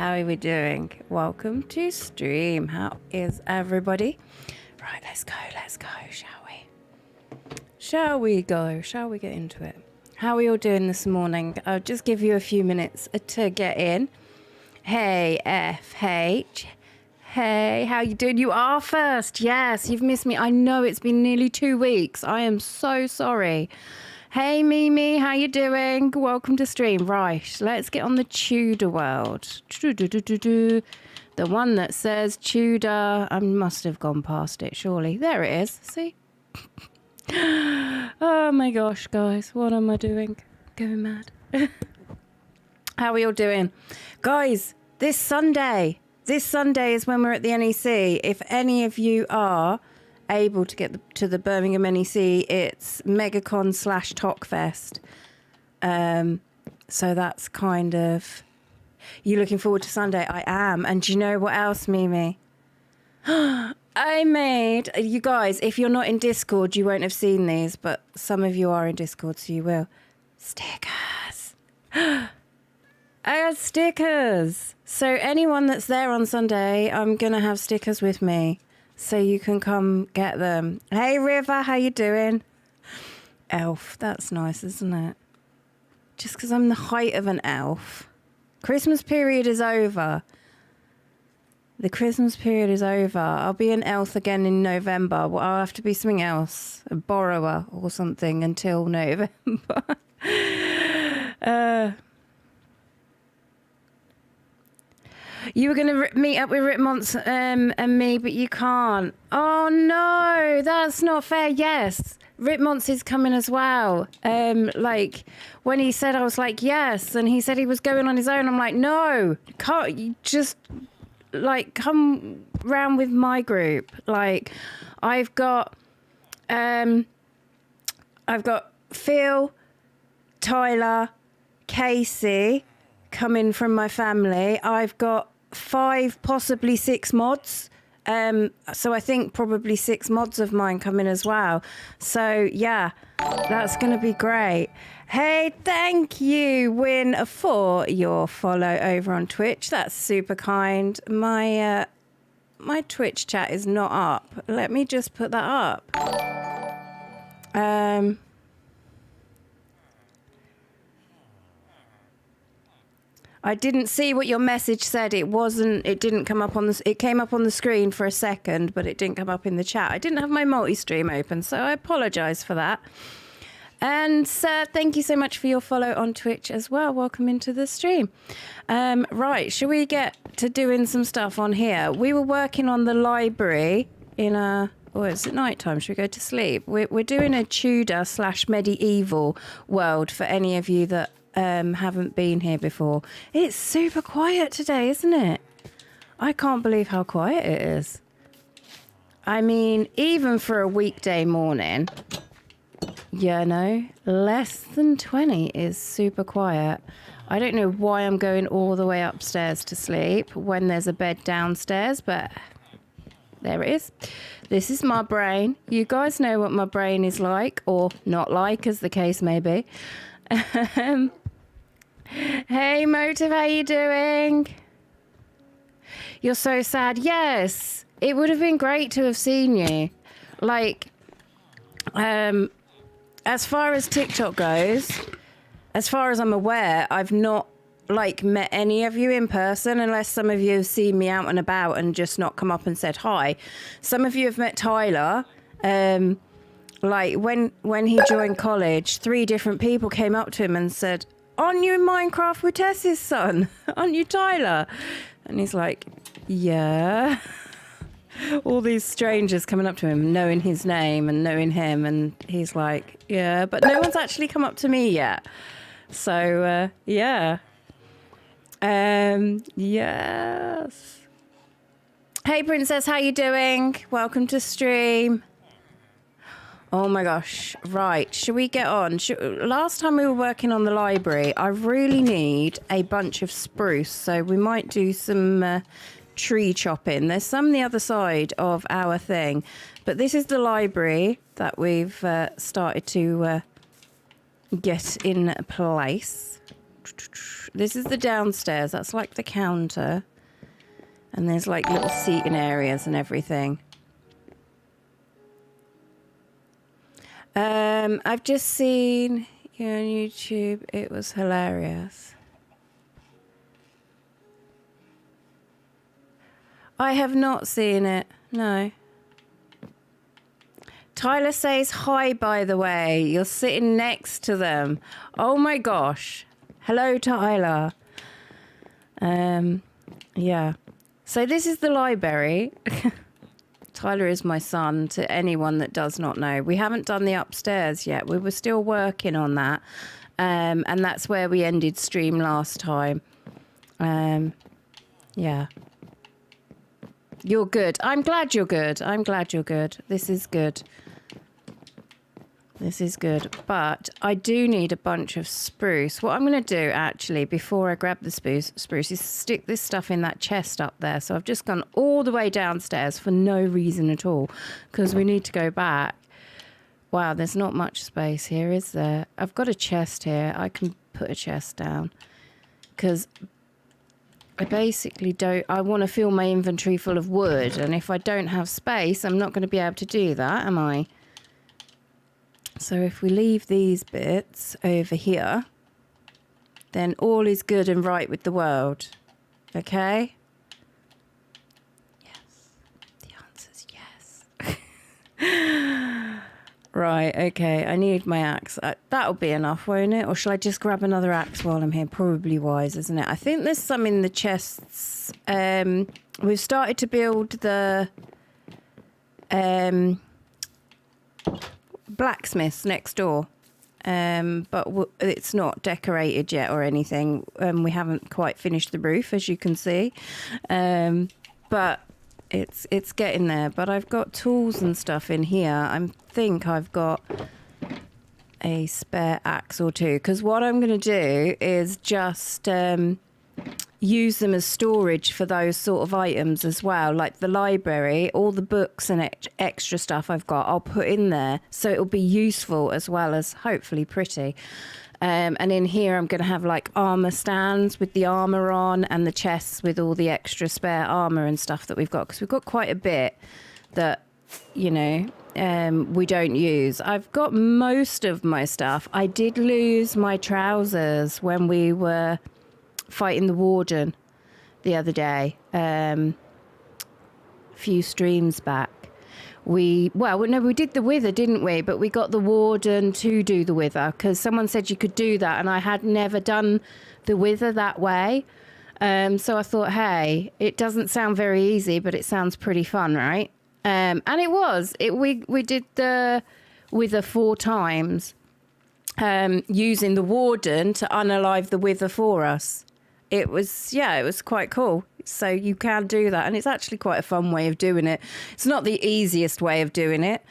How are we doing? Welcome to stream. How is everybody? Right, let's go, shall we? Shall we go? Shall we get into it? How are you all doing this morning? I'll just give you a few minutes to get in. Hey, FH. Hey, how you doing? You are first. Yes, you've missed me. I know it's been nearly 2 weeks. I am so sorry. Hey, Mimi, how you doing? Welcome to stream. Right, let's get on the Tudor world. The one that says Tudor. I must have gone past it, surely. There it is. See? Oh my gosh, guys. What am I doing? Going mad. How are you all doing? Guys, this Sunday is when we're at the NEC. If any of you are able to get to the Birmingham NEC, it's MegaCon / Talkfest. So that's kind of... You looking forward to Sunday? I am. And do you know what else, Mimi? I made... You guys, if you're not in Discord, you won't have seen these, but some of you are in Discord, so you will. Stickers. I got stickers. So anyone that's there on Sunday, I'm going to have stickers with me. So you can come get them. Hey, River, how you doing? Elf, that's nice, isn't it? Just because I'm the height of an elf. Christmas period is over. The Christmas period is over. I'll be an elf again in November. Well, I'll have to be something else. A borrower or something until November. You were going to meet up with Ritmonts and me, but you can't. Oh, no, that's not fair. Yes, Ritmonts is coming as well. Like, when he said, I was like, yes. And he said he was going on his own. I'm like, no, can't you just, like, come round with my group. Like, I've got Phil, Tyler, Casey coming from my family. I've got 5, possibly 6 mods. So I think probably 6 mods of mine coming as well. So yeah, that's going to be great. Hey, thank you, Win, for your follow over on Twitch. That's super kind. My Twitch chat is not up. Let me just put that up. I didn't see what your message said. It didn't come up on it came up on the screen for a second, but it didn't come up in the chat. I didn't have my multi-stream open, so I apologize for that. And Sir, thank you so much for your follow on Twitch as well. Welcome into the stream. Right, shall we get to doing some stuff on here? We were working on the library it's at night time. Should we go to sleep? We're doing a Tudor / medieval world for any of you that haven't been here before. It's super quiet today, isn't it? I can't believe how quiet it is. I mean, even for a weekday morning, less than 20 is super quiet. I don't know why I'm going all the way upstairs to sleep when there's a bed downstairs, but there it is. This is my brain. You guys know what my brain is like, or not like, as the case may be. Hey, Motive, how you doing? You're so sad. Yes, it would have been great to have seen you. Like, as far as TikTok goes, as far as I'm aware, I've not, met any of you in person, unless some of you have seen me out and about and just not come up and said hi. Some of you have met Tyler. When he joined college, 3 different people came up to him and said, "Aren't you in Minecraft with Tess's son? Aren't you Tyler?" And he's like, "Yeah." All these strangers coming up to him, knowing his name and knowing him. And he's like, "Yeah," but no one's actually come up to me yet. So, yeah. Yes. Hey, Princess, how you doing? Welcome to stream. Oh my gosh. Right. Should we get on? Last time we were working on the library, I really need a bunch of spruce. So we might do some tree chopping. There's some the other side of our thing. But this is the library that we've started to get in place. This is the downstairs. That's like the counter. And there's like little seating areas and everything. I've just seen you on YouTube. It was hilarious. I have not seen it. No. Tyler says hi, by the way. You're sitting next to them. Oh my gosh. Hello, Tyler. Yeah. So this is the library. Tyler is my son, to anyone that does not know. We haven't done the upstairs yet. We were still working on that. And that's where we ended stream last time. Yeah. You're good. I'm glad you're good. I'm glad you're good. This is good. This is good. But I do need a bunch of spruce. What I'm going to do, actually, before I grab the spruce is stick this stuff in that chest up there. So I've just gone all the way downstairs for no reason at all, because we need to go back. Wow, there's not much space here, is there? I've got a chest here. I can put a chest down, because I basically don't... I want to fill my inventory full of wood, and if I don't have space, I'm not going to be able to do that, am I? So if we leave these bits over here, then all is good and right with the world. Okay? Yes. The answer's yes. Right, okay. I need my axe. That'll be enough, won't it? Or shall I just grab another axe while I'm here? Probably wise, isn't it? I think there's some in the chests. We've started to build the... blacksmiths next door, but it's not decorated yet or anything. We haven't quite finished the roof, as you can see, but it's getting there. But I've got tools and stuff in here. I think I've got a spare axe or two, because what I'm going to do is just use them as storage for those sort of items as well, like the library. All the books and extra stuff I've got, I'll put in there, so it'll be useful as well as hopefully pretty. And in here I'm going to have like armor stands with the armor on, and the chests with all the extra spare armor and stuff that we've got, because we've got quite a bit that, you know, we don't use. I've got most of my stuff. I did lose my trousers when we were fighting the warden the other day, a few streams back. We did the wither, didn't we? But we got the warden to do the wither, because someone said you could do that, and I had never done the wither that way. So I thought, hey, it doesn't sound very easy, but it sounds pretty fun, right? And it was. We did the wither 4 times, using the warden to unalive the wither for us. It was quite cool. So you can do that. And it's actually quite a fun way of doing it. It's not the easiest way of doing it.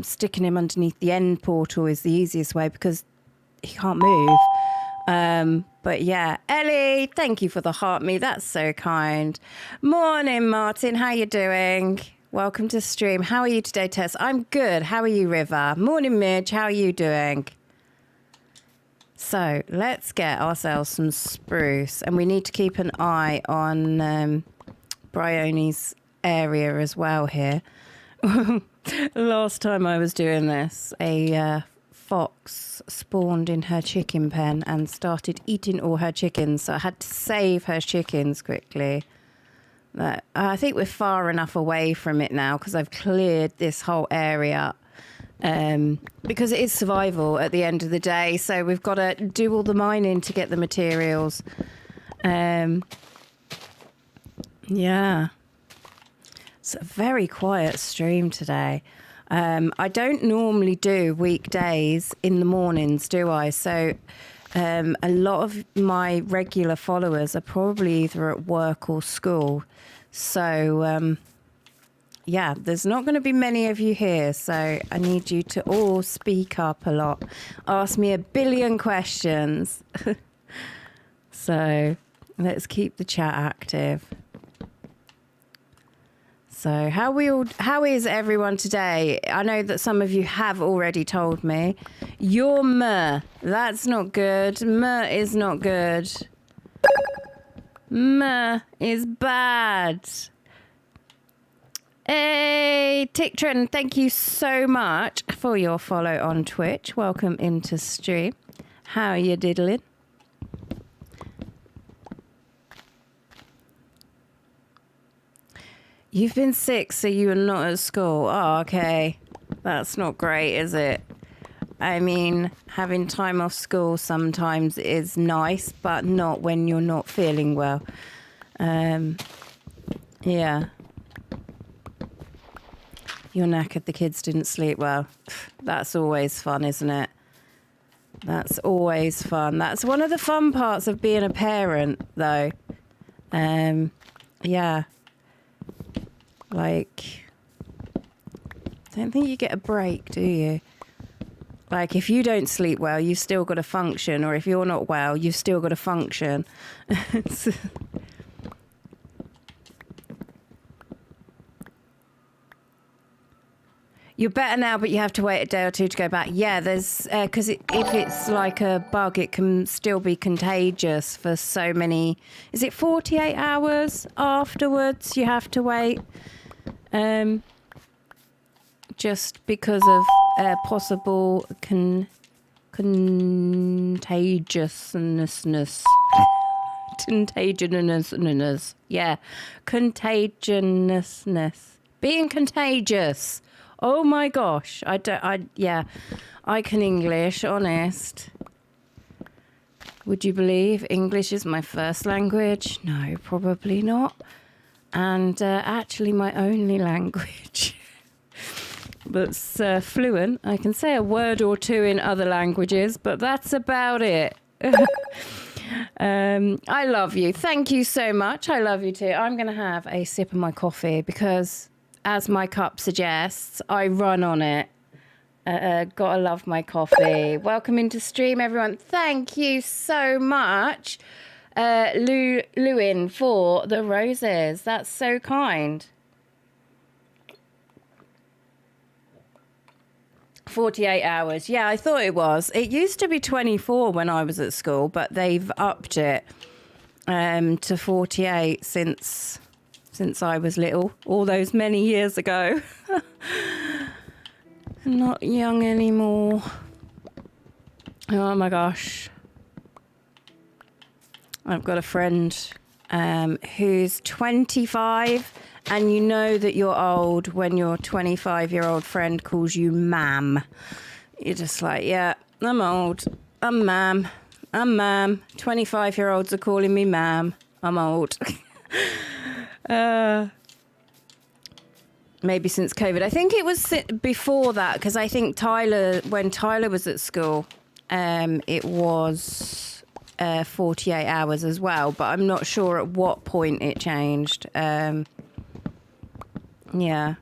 Sticking him underneath the end portal is the easiest way, because he can't move. But yeah, Ellie, thank you for the heart me. That's so kind. Morning, Martin. How you doing? Welcome to stream. How are you today, Tess? I'm good. How are you, River? Morning, Midge. How are you doing? So let's get ourselves some spruce, and we need to keep an eye on Bryone's area as well here. Last time I was doing this, a fox spawned in her chicken pen and started eating all her chickens, so I had to save her chickens quickly. But I think we're far enough away from it now, because I've cleared this whole area. Because it is survival at the end of the day, so we've got to do all the mining to get the materials. Yeah, it's a very quiet stream today. I don't normally do weekdays in the mornings, do I? So a lot of my regular followers are probably either at work or school, so yeah, there's not going to be many of you here, so I need you to all speak up a lot. Ask me a billion questions. So let's keep the chat active. So how is everyone today? I know that some of you have already told me. You're meh. That's not good. Meh is not good. Meh is bad. Hey, Tiktron, thank you so much for your follow on Twitch. Welcome into stream. How are you diddling? You've been sick, so you are not at school. Oh, okay. That's not great, is it? I mean, having time off school sometimes is nice, but not when you're not feeling well. Yeah. You're knackered, the kids didn't sleep well. That's always fun, isn't it? That's always fun. That's one of the fun parts of being a parent, though. Yeah. Like, I don't think you get a break, do you? Like, if you don't sleep well, you've still got to function. Or if you're not well, you've still got to function. You're better now, but you have to wait a day or two to go back. Yeah, there's because if it's like a bug, it can still be contagious for so many. Is it 48 hours afterwards? You have to wait, just because of possible contagiousness. Contagiousness. Yeah, contagiousness. Being contagious. Oh my gosh. I can English, honest. Would you believe English is my first language? No, probably not. And actually my only language. That's fluent. I can say a word or two in other languages, but that's about it. I love you. Thank you so much. I love you too. I'm going to have a sip of my coffee because, as my cup suggests, I run on it. Gotta love my coffee. Welcome into stream, everyone. Thank you so much, Lewin, for the roses. That's so kind. 48 hours. Yeah, I thought it was. It used to be 24 when I was at school, but they've upped it to 48 since I was little, all those many years ago. Not young anymore. Oh my gosh. I've got a friend who's 25, and you know that you're old when your 25-year-old friend calls you ma'am. You're just like, yeah, I'm old. I'm ma'am. 25-year-olds are calling me ma'am. I'm old. Maybe since COVID. I think it was before that, because I think when Tyler was at school, it was 48 hours as well, but I'm not sure at what point it changed. Yeah.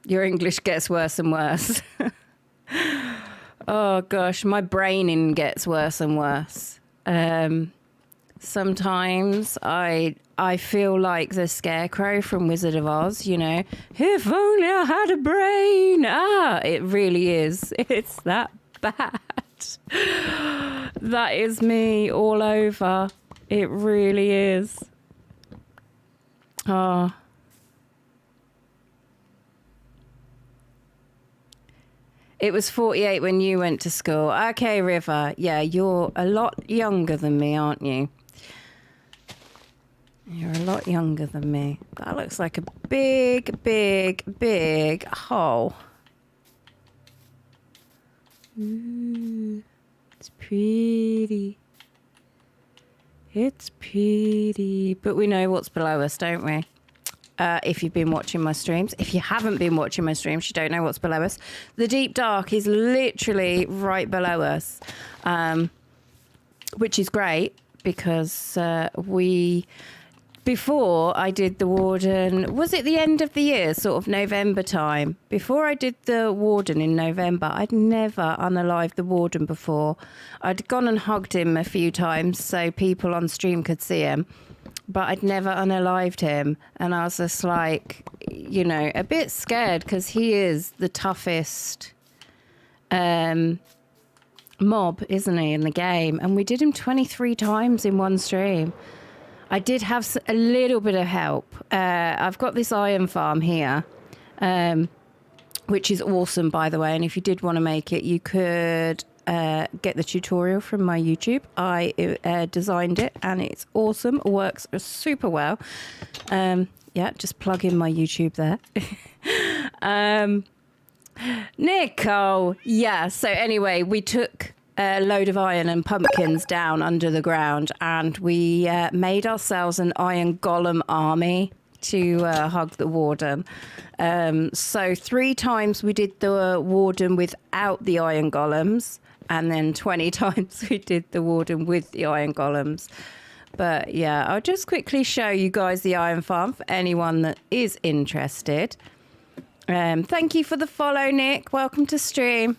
Your English gets worse and worse. Oh gosh, my braining gets worse and worse. Sometimes I feel like the Scarecrow from Wizard of Oz, you know. If only I had a brain. It really is. It's that bad. That is me all over. It really is. Oh. It was 48 when you went to school. Okay, River. Yeah, you're a lot younger than me, aren't you? You're a lot younger than me. That looks like a big, big, big hole. Ooh, it's pretty. It's pretty. But we know what's below us, don't we? If you've been watching my streams. If you haven't been watching my streams, you don't know what's below us. The Deep Dark is literally right below us, which is great because before I did the Warden, was it the end of the year, sort of November time? Before I did the Warden in November, I'd never unalived the Warden before. I'd gone and hugged him a few times so people on stream could see him. but I'd never unalived him. And I was just like, you know, a bit scared because he is the toughest mob, isn't he, in the game? And we did him 23 times in one stream. I did have a little bit of help. I've got this iron farm here, which is awesome, by the way. And if you did want to make it, you could get the tutorial from my YouTube. I designed it and it's awesome. It works super well. Yeah, just plug in my YouTube there. Nicole. Yeah, so anyway, we took a load of iron and pumpkins down under the ground and we made ourselves an iron golem army to hug the warden. So 3 times we did the warden without the iron golems, and then 20 times we did the warden with the iron golems. But yeah, I'll just quickly show you guys the iron farm for anyone that is interested. Thank you for the follow, Nick. Welcome to stream.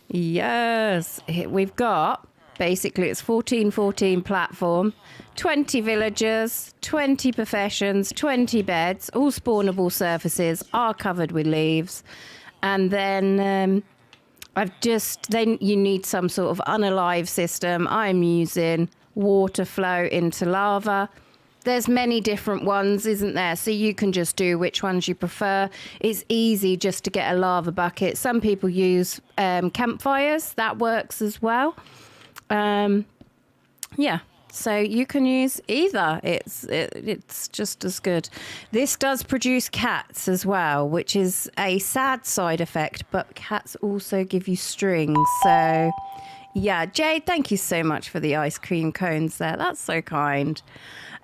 Yes, we've got, basically it's 14-14 platform, 20 villagers, 20 professions, 20 beds, all spawnable surfaces are covered with leaves. And then then you need some sort of unalive system. I'm using water flow into lava. There's many different ones, isn't there? So you can just do which ones you prefer. It's easy just to get a lava bucket. Some people use campfires. That works as well. Yeah, so you can use either. It's just as good. This does produce cats as well, which is a sad side effect, but cats also give you strings. So yeah, Jade, thank you so much for the ice cream cones there. That's so kind.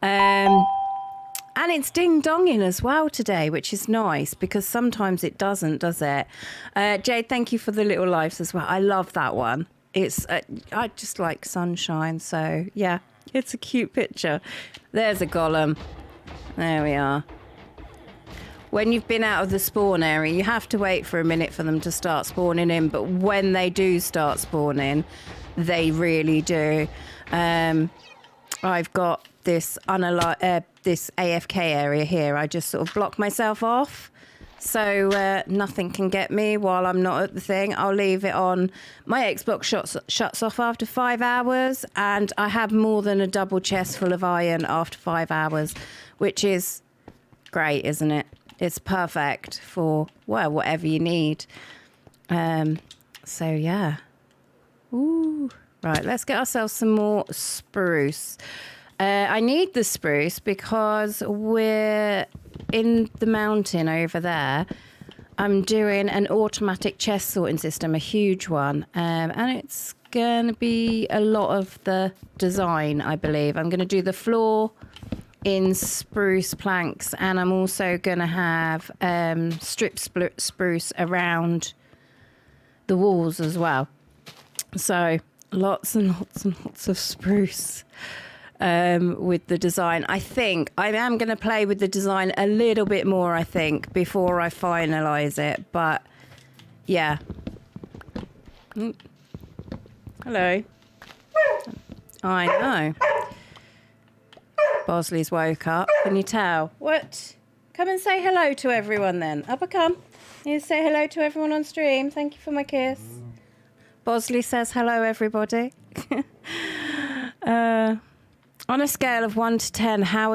And it's ding-donging as well today, which is nice because sometimes it doesn't, does it? Jade, thank you for the little lives as well. I love that one. It's I just like sunshine, so yeah, it's a cute picture. There's a golem. There we are. When you've been out of the spawn area, you have to wait for a minute for them to start spawning in, but when they do start spawning, they really do. I've got this this AFK area here. I just sort of block myself off so nothing can get me while I'm not at the thing. I'll leave it on. My Xbox shuts off after 5 hours, and I have more than a double chest full of iron after 5 hours, which is great, isn't it? It's perfect for, well, whatever you need. So yeah. Ooh. Right, let's get ourselves some more spruce. I need the spruce because we're in the mountain over there. I'm doing an automatic chest sorting system, a huge one. And it's going to be a lot of the design, I believe. I'm going to do the floor in spruce planks, and I'm also going to have strip spruce around the walls as well. So lots and lots and lots of spruce with the design. I think I am going to play with the design a little bit more, I think, before I finalise it. But yeah. Hello. I know. Bosley's woke up. Can you tell? What? Come and say hello to everyone then. Up I come. You say hello to everyone on stream. Thank you for my kiss. Bosley says hello, everybody. On a scale of 1 to 10, how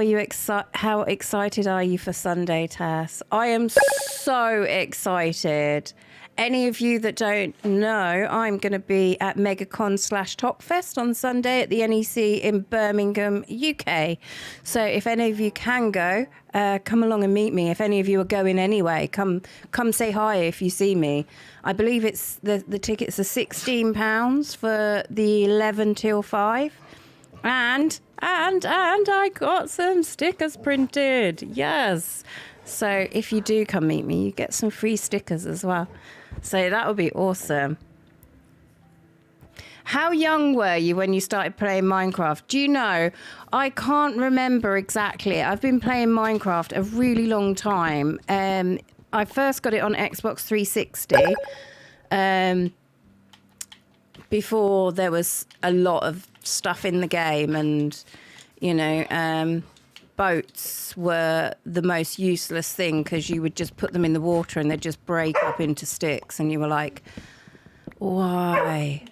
excited are you for Sunday, Tess? I am so excited. Any of you that don't know, I'm going to be at MegaCon/TopFest on Sunday at the NEC in Birmingham, UK. So if any of you can go, come along and meet me. If any of you are going anyway, come say hi if you see me. I believe it's the tickets are £16 for the 11 till 5. And I got some stickers printed. Yes. So if you do come meet me, you get some free stickers as well. So that would be awesome. How young were you when you started playing Minecraft? Do you know? I can't remember exactly. I've been playing Minecraft a really long time. I first got it on Xbox 360. Before there was a lot of stuff in the game, and boats were the most useless thing because you would just put them in the water and they'd just break up into sticks, and you were like, why?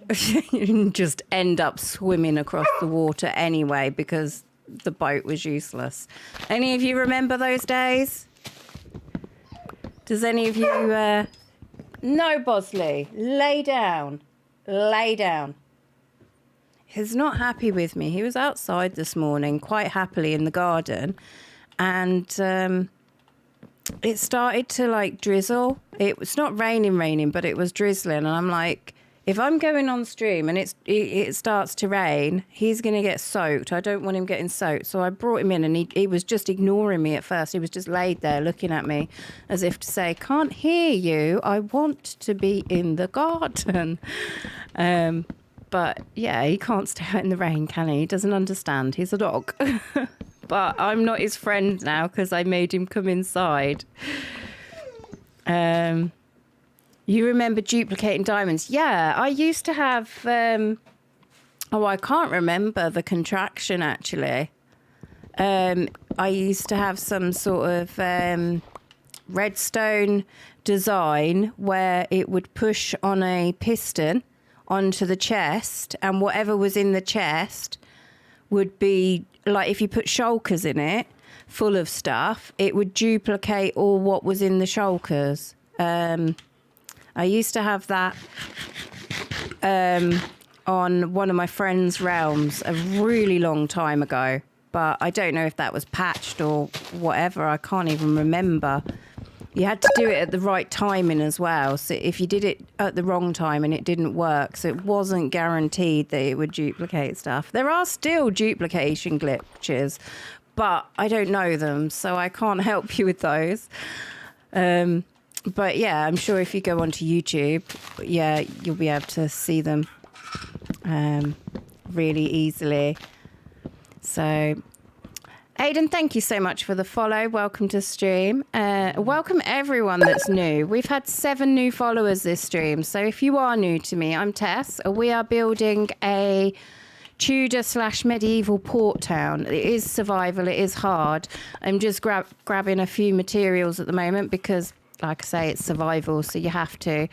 You just end up swimming across the water anyway because the boat was useless. Any of you remember those days? Does any of you... No, Bosley, lay down. Lay down. He's not happy with me. He was outside this morning quite happily in the garden, and it started to like drizzle. It was not raining, but it was drizzling, and I'm like, if I'm going on stream and it starts to rain, he's going to get soaked. I don't want him getting soaked. So I brought him in, and he was just ignoring me at first. He was just laid there looking at me as if to say, can't hear you. I want to be in the garden. But yeah, he can't stay out in the rain, can he? He doesn't understand. He's a dog. But I'm not his friend now because I made him come inside. You remember duplicating diamonds? Yeah, I used to have... I can't remember the contraction, actually. I used to have some sort of redstone design where it would push on a piston onto the chest, and whatever was in the chest would be like, if you put shulkers in it full of stuff, it would duplicate all what was in the shulkers. I used to have that on one of my friend's realms a really long time ago, but I don't know if that was patched or whatever. I can't even remember. You had to do it at the right timing as well. So if you did it at the wrong time and it didn't work, so it wasn't guaranteed that it would duplicate stuff. There are still duplication glitches, but I don't know them, so I can't help you with those. But yeah, I'm sure if you go onto YouTube, yeah, you'll be able to see them really easily. So... Aidan, thank you so much for the follow. Welcome to stream. Welcome everyone that's new. We've had 7 new followers this stream. So if you are new to me, I'm Tess. We are building a Tudor/medieval port town. It is survival. It is hard. I'm just grabbing a few materials at the moment because, like I say, it's survival, so you have to.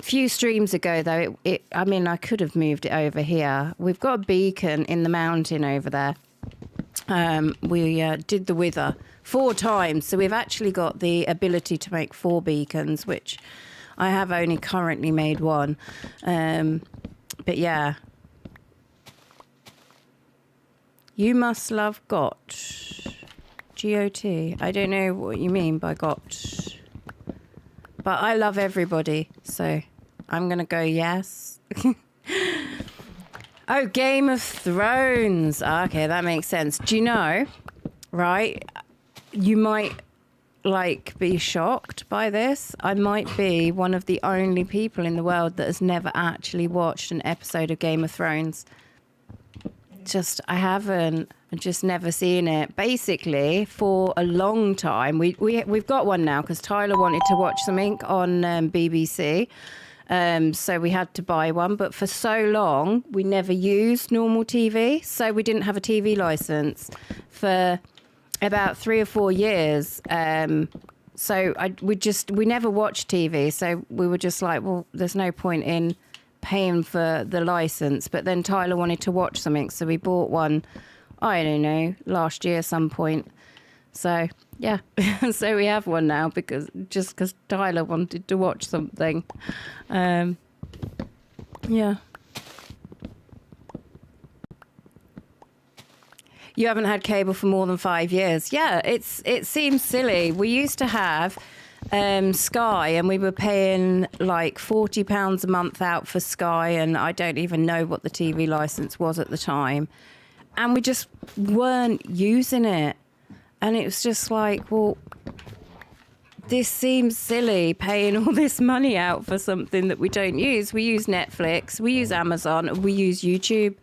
Few streams ago, though, I could have moved it over here. We've got a beacon in the mountain over there. We did the wither 4 times, so we've actually got the ability to make 4 beacons, which I have only currently made 1. But yeah, you must love GOT. G-O-T. I don't know what you mean by GOT, but I love everybody, so I'm gonna go yes. Oh, Game of Thrones. Okay, that makes sense. Do you know, right? You might, be shocked by this. I might be one of the only people in the world that has never actually watched an episode of Game of Thrones. I haven't. I've just never seen it. Basically, for a long time, we've got one now because Tyler wanted to watch something on BBC. So we had to buy one, but for so long we never used normal TV, so we didn't have a TV license for about 3 or 4 years. So we never watched TV, so we were just like, well, there's no point in paying for the license. But then Tyler wanted to watch something, so we bought one, I don't know, last year some point. So yeah, so we have one now because Tyler wanted to watch something. Yeah. You haven't had cable for more than 5 years. Yeah, it seems silly. We used to have Sky, and we were paying like £40 a month out for Sky, and I don't even know what the TV license was at the time. And we just weren't using it. And it was just like, well, this seems silly, paying all this money out for something that we don't use. We use Netflix, we use Amazon, we use YouTube.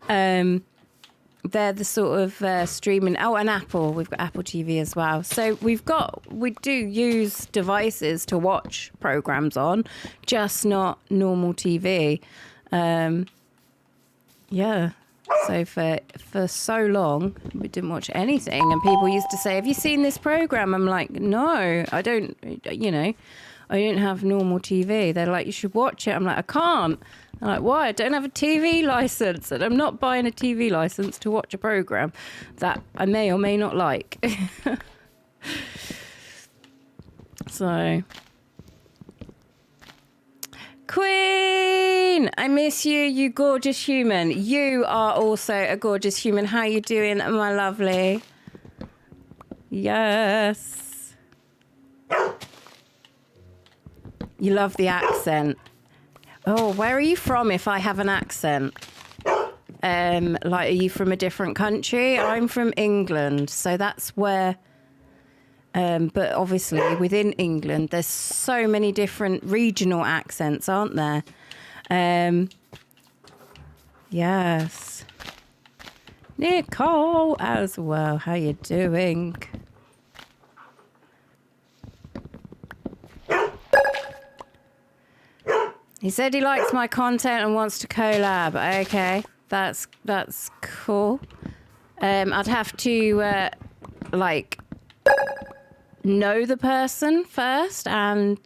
They're the sort of streaming. Oh, and Apple. We've got Apple TV as well. So we do use devices to watch programs on, just not normal TV. Yeah. So for so long, we didn't watch anything. And people used to say, have you seen this program? I'm like, no, I don't, I don't have normal TV. They're like, you should watch it. I'm like, I can't. I'm like, why? I don't have a TV license. And I'm not buying a TV license to watch a program that I may or may not like. So... Queen, I miss you, you gorgeous human. You are also a gorgeous human. How you doing, my lovely? Yes. You love the accent. Oh, where are you from if I have an accent? Like, are you from a different country? I'm from England, so that's where... but obviously within England, there's so many different regional accents, aren't there? Yes. Nicole as well. How you doing? He said he likes my content and wants to collab. Okay, that's cool. I'd have to know the person first and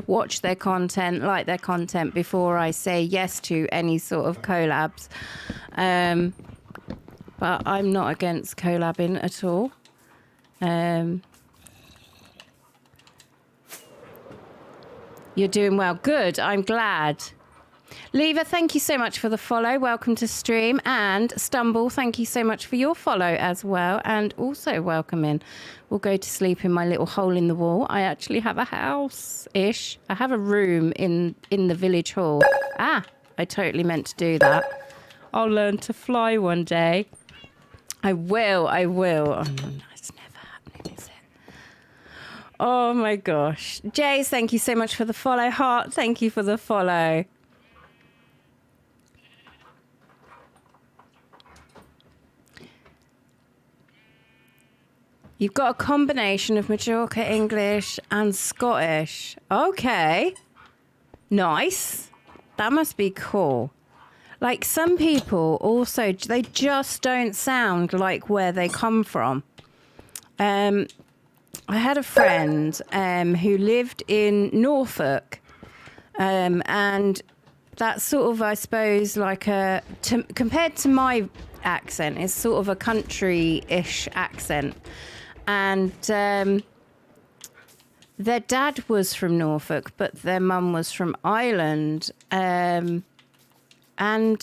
watch their content, like their content before I say yes to any sort of collabs. But I'm not against collabing at all. You're doing well. Good. I'm glad. Leva, thank you so much for the follow. Welcome to stream. And Stumble, thank you so much for your follow as well. And also welcome in. We'll go to sleep in my little hole in the wall. I actually have a house-ish. I have a room in the village hall. Ah, I totally meant to do that. I'll learn to fly one day. I will. Oh, no, it's never happening, is it? Oh, my gosh. Jace, thank you so much for the follow. Heart, thank you for the follow. You've got a combination of Majorca English and Scottish. Okay. Nice. That must be cool. Like, some people also, they just don't sound like where they come from. I had a friend who lived in Norfolk. And that's sort of, I suppose, like compared to my accent, it's sort of a country-ish accent. And their dad was from Norfolk, but their mum was from Ireland. And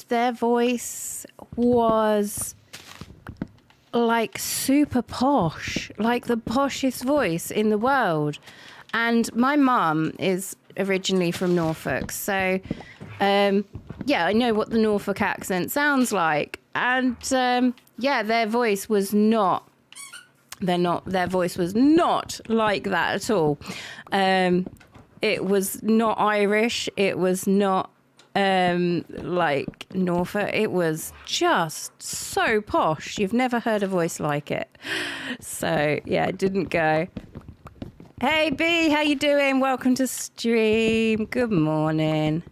their voice was like super posh, like the poshest voice in the world. And my mum is originally from Norfolk. So, yeah, I know what the Norfolk accent sounds like. And, yeah, their voice was not... Their voice was not like that at all. It was not Irish. It was not like Norfolk. It was just so posh. You've never heard a voice like it. So yeah, it didn't go. Hey B, how you doing? Welcome to stream. Good morning.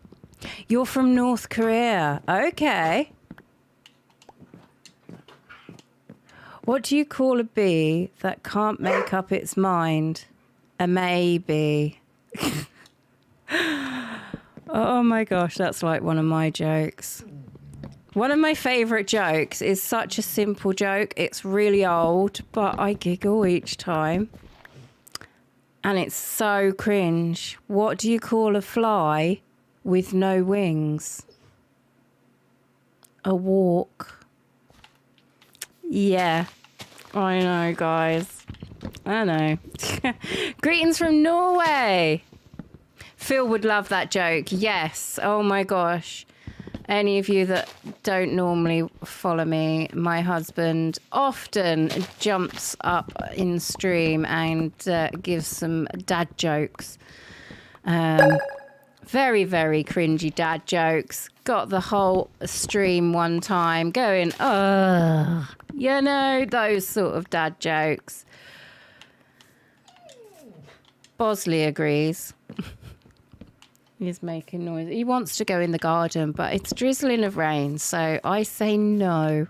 You're from North Korea. Okay. What do you call a bee that can't make up its mind? A maybe. Oh my gosh, that's like one of my jokes. One of my favourite jokes is such a simple joke. It's really old, but I giggle each time. And it's so cringe. What do you call a fly with no wings? A walk. Yeah, I know, guys. I know. Greetings from Norway. Phil would love that joke. Yes. Oh, my gosh. Any of you that don't normally follow me, my husband often jumps up in stream and gives some dad jokes. Very, very cringy dad jokes. Got the whole stream one time going, ugh. You know, those sort of dad jokes. Bosley agrees. He's making noise. He wants to go in the garden, but it's drizzling of rain, so I say no.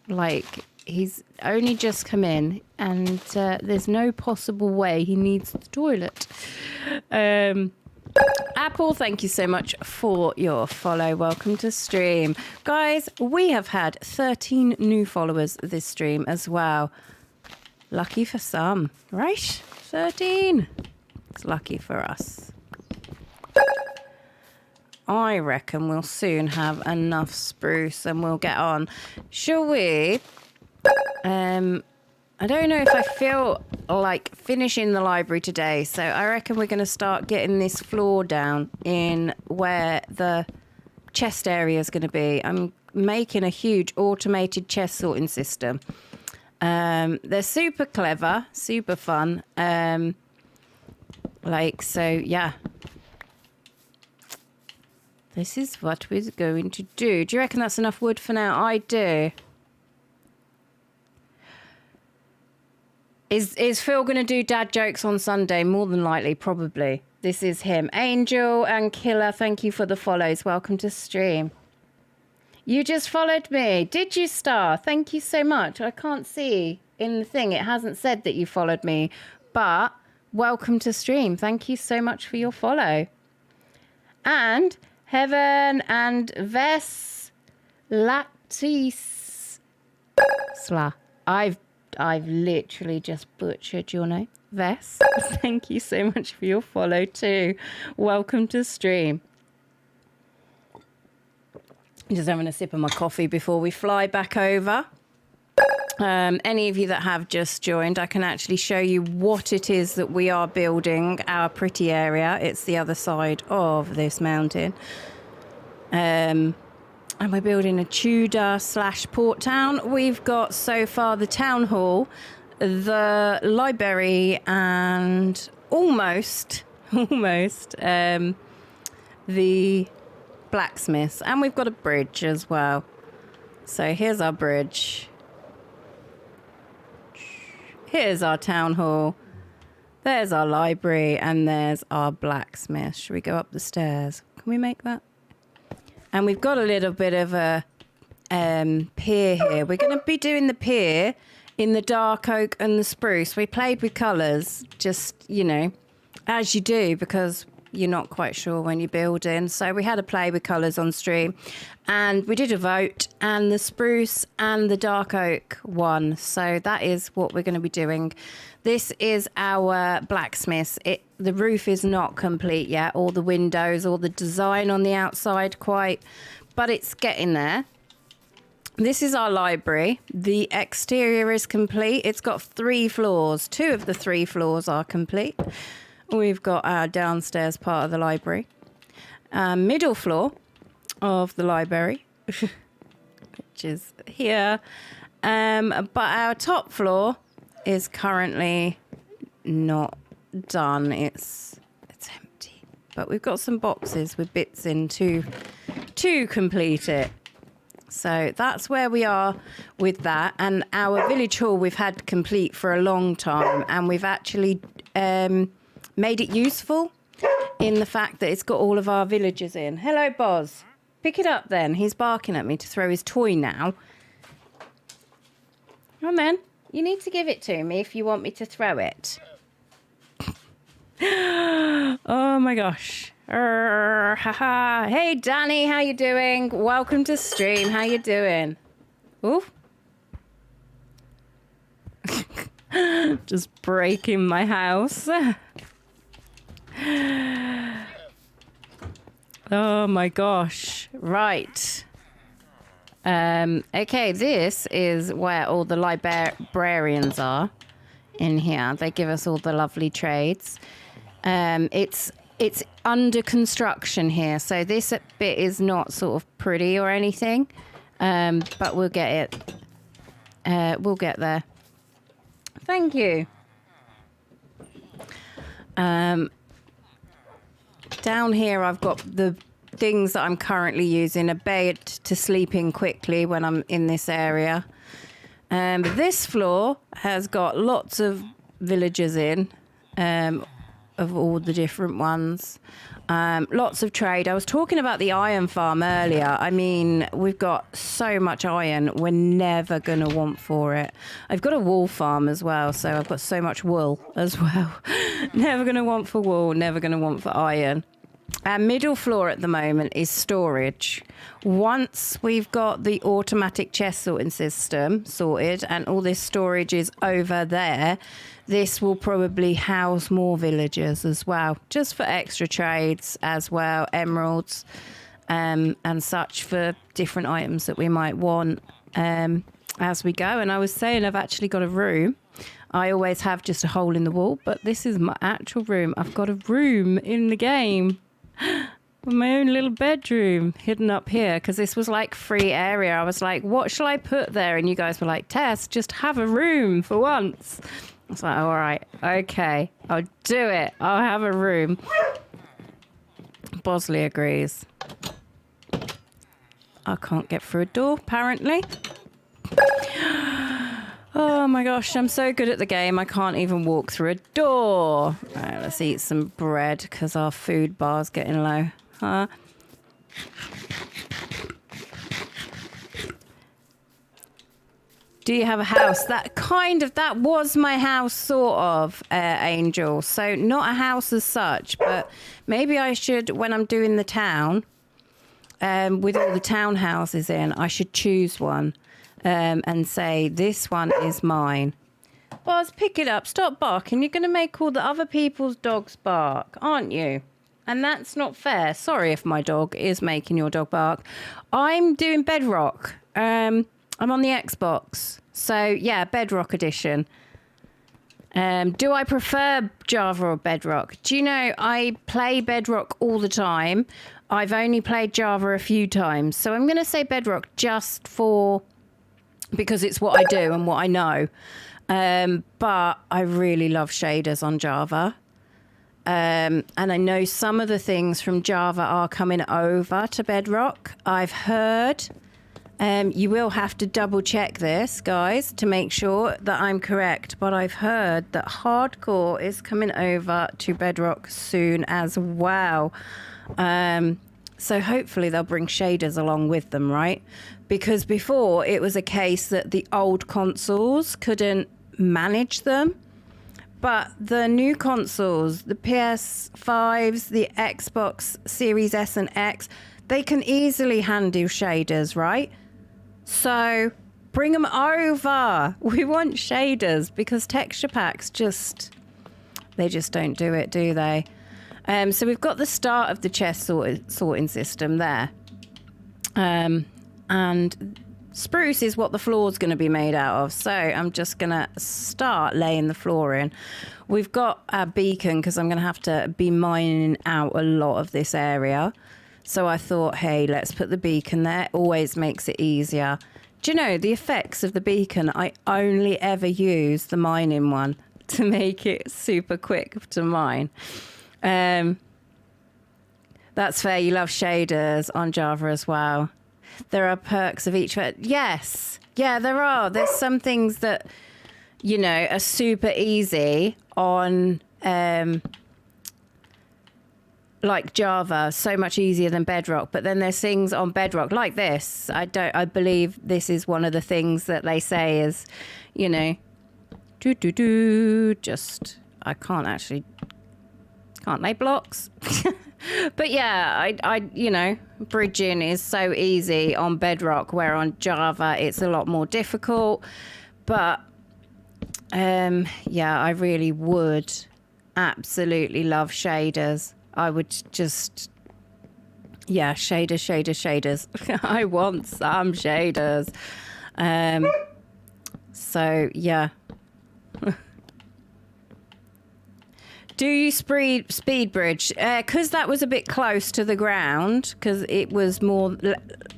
Like, he's only just come in, and there's no possible way he needs the toilet. Apple, thank you so much for your follow. Welcome to stream. Guys, we have had 13 new followers this stream as well. Lucky for some, right? 13. It's lucky for us. I reckon we'll soon have enough spruce and we'll get on. Shall we? I don't know if I feel like finishing the library today, so I reckon we're going to start getting this floor down in where the chest area is going to be. I'm making a huge automated chest sorting system. They're super clever, super fun. So yeah. This is what we're going to do. Do you reckon that's enough wood for now? I do. Is Phil going to do dad jokes on Sunday? More than likely, probably. This is him. Angel and Killer, thank you for the follows. Welcome to stream. You just followed me. Did you, Star? Thank you so much. I can't see in the thing. It hasn't said that you followed me. But welcome to stream. Thank you so much for your follow. And Heaven and Ves Latis Sla. I've literally just butchered your name. Ves, thank you so much for your follow too. Welcome to stream. Just having a sip of my coffee before we fly back over. Any of you that have just joined, I can actually show you what it is that we are building, our pretty area. It's the other side of this mountain. And we're building a Tudor / port town. We've got so far the town hall, the library, and almost the blacksmiths. And we've got a bridge as well. So here's our bridge. Here's our town hall. There's our library, and there's our blacksmith. Should we go up the stairs? Can we make that? And we've got a little bit of a pier here. We're going to be doing the pier in the dark oak and the spruce. We played with colours, just, you know, as you do, because you're not quite sure when you're building. So we had a play with colours on stream, and we did a vote, and the spruce and the dark oak won. So that is what we're going to be doing. This is our blacksmith. The roof is not complete yet, or the windows, or the design on the outside quite, but it's getting there. This is our library. The exterior is complete. It's got 3 floors. 2 of the 3 floors are complete. We've got our downstairs part of the library. Middle floor of the library, which is here. But our top floor is currently not done. It's empty. But we've got some boxes with bits in to complete it. So that's where we are with that. And our village hall we've had complete for a long time. And we've actually made it useful in the fact that it's got all of our villagers in. Hello, Boz. Pick it up then. He's barking at me to throw his toy now. Come on, then. You need to give it to me if you want me to throw it. Oh, my gosh. Hey, Danny. How you doing? Welcome to stream. How you doing? Oof. Just breaking my house. Oh my gosh. Right. Okay, this is where all the librarians are in here. They give us all the lovely trades. It's under construction here, so this bit is not sort of pretty or anything. But we'll get it. We'll get there. Thank you. Down here, I've got the things that I'm currently using. A bed to sleep in quickly when I'm in this area. This floor has got lots of villagers in. of all the different ones. Lots of trade. I was talking about the iron farm earlier. I mean, we've got so much iron, we're never going to want for it. I've got a wool farm as well, so I've got so much wool as well. Never going to want for wool, never going to want for iron. Our middle floor at the moment is storage. Once we've got the automatic chest sorting system sorted and all this storage is over there, this will probably house more villagers as well, just for extra trades as well, emeralds and such for different items that we might want as we go. And I was saying I've actually got a room. I always have just a hole in the wall, but this is my actual room. I've got a room in the game. My own little bedroom hidden up here because this was like free area. I was like, what shall I put there? And you guys were like, Tess, just have a room for once. I was like, all right, okay, I'll do it. I'll have a room. Bosley agrees. I can't get through a door, apparently. Oh my gosh, I'm so good at the game, I can't even walk through a door. All right, let's eat some bread because our food bar's getting low. Huh? Do you have a house? That was my house, sort of, Angel. So not a house as such, but maybe I should, when I'm doing the town, with all the townhouses in, I should choose one. And say, this one is mine. Boz, pick it up. Stop barking. You're going to make all the other people's dogs bark, aren't you? And that's not fair. Sorry if my dog is making your dog bark. I'm doing Bedrock. I'm on the Xbox. So, yeah, Bedrock edition. Do I prefer Java or Bedrock? Do you know, I play Bedrock all the time. I've only played Java a few times. So I'm going to say Bedrock just because it's what I do and what I know. But I really love shaders on Java. And I know some of the things from Java are coming over to Bedrock. I've heard, you will have to double check this, guys, to make sure that I'm correct. But I've heard that Hardcore is coming over to Bedrock soon as well. So hopefully they'll bring shaders along with them, right? Because before it was a case that the old consoles couldn't manage them. But the new consoles, the PS5s, the Xbox Series S and X, they can easily handle shaders, right? So bring them over. We want shaders because texture packs they just don't do it, do they? So we've got the start of the chest sorting system there. And spruce is what the floor's going to be made out of. So I'm just going to start laying the floor in. We've got our beacon because I'm going to have to be mining out a lot of this area. So I thought, hey, let's put the beacon there. Always makes it easier. Do you know, the effects of the beacon, I only ever use the mining one to make it super quick to mine. That's fair. You love shaders on Java as well. There are perks of each. Yes. Yeah, there are. There's some things that, you know, are super easy on like Java, so much easier than Bedrock. But then there's things on Bedrock like this. I believe this is one of the things that they say is, you know, just, I can't lay blocks. But yeah, I you know, bridging is so easy on Bedrock, where on Java it's a lot more difficult. But yeah, I really would absolutely love shaders. I would just, yeah, shaders. I want some shaders. So yeah. Do you speed bridge? Because that was a bit close to the ground, because it was more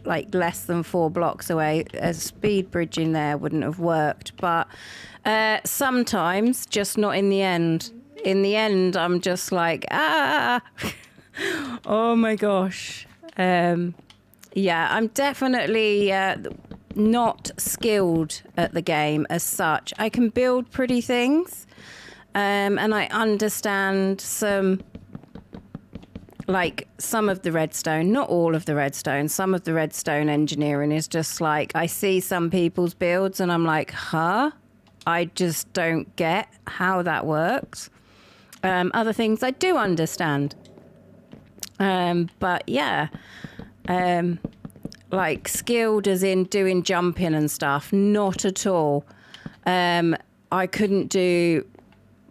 like less than 4 blocks away. A speed bridging there wouldn't have worked. But sometimes, just not in the end. In the end, I'm just like, oh my gosh. Yeah, I'm definitely not skilled at the game as such. I can build pretty things. And I understand some of the redstone, not all of the redstone. Some of the redstone engineering is just like, I see some people's builds and I'm like, huh? I just don't get how that works. Other things I do understand. But yeah, like skilled as in doing jumping and stuff, not at all. I couldn't do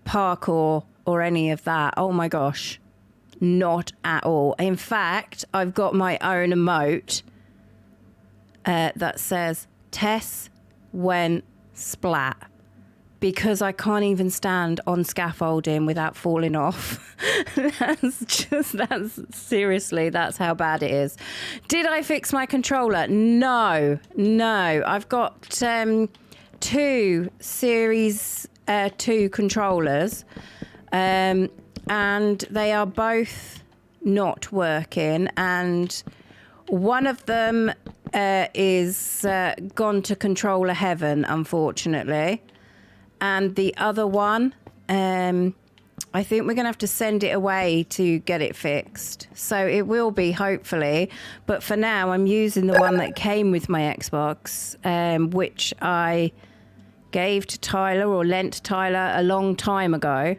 parkour or any of that. Oh my gosh. Not at all. In fact, I've got my own emote that says Tess went splat, because I can't even stand on scaffolding without falling off. Seriously, that's how bad it is. Did I fix my controller? No. I've got two Series 2 controllers. And they are both not working, and one of them is gone to controller heaven, unfortunately, and the other one, I think we're going to have to send it away to get it fixed. So it will be, hopefully, but for now I'm using the one that came with my Xbox, which I gave to Tyler, or lent to Tyler, a long time ago.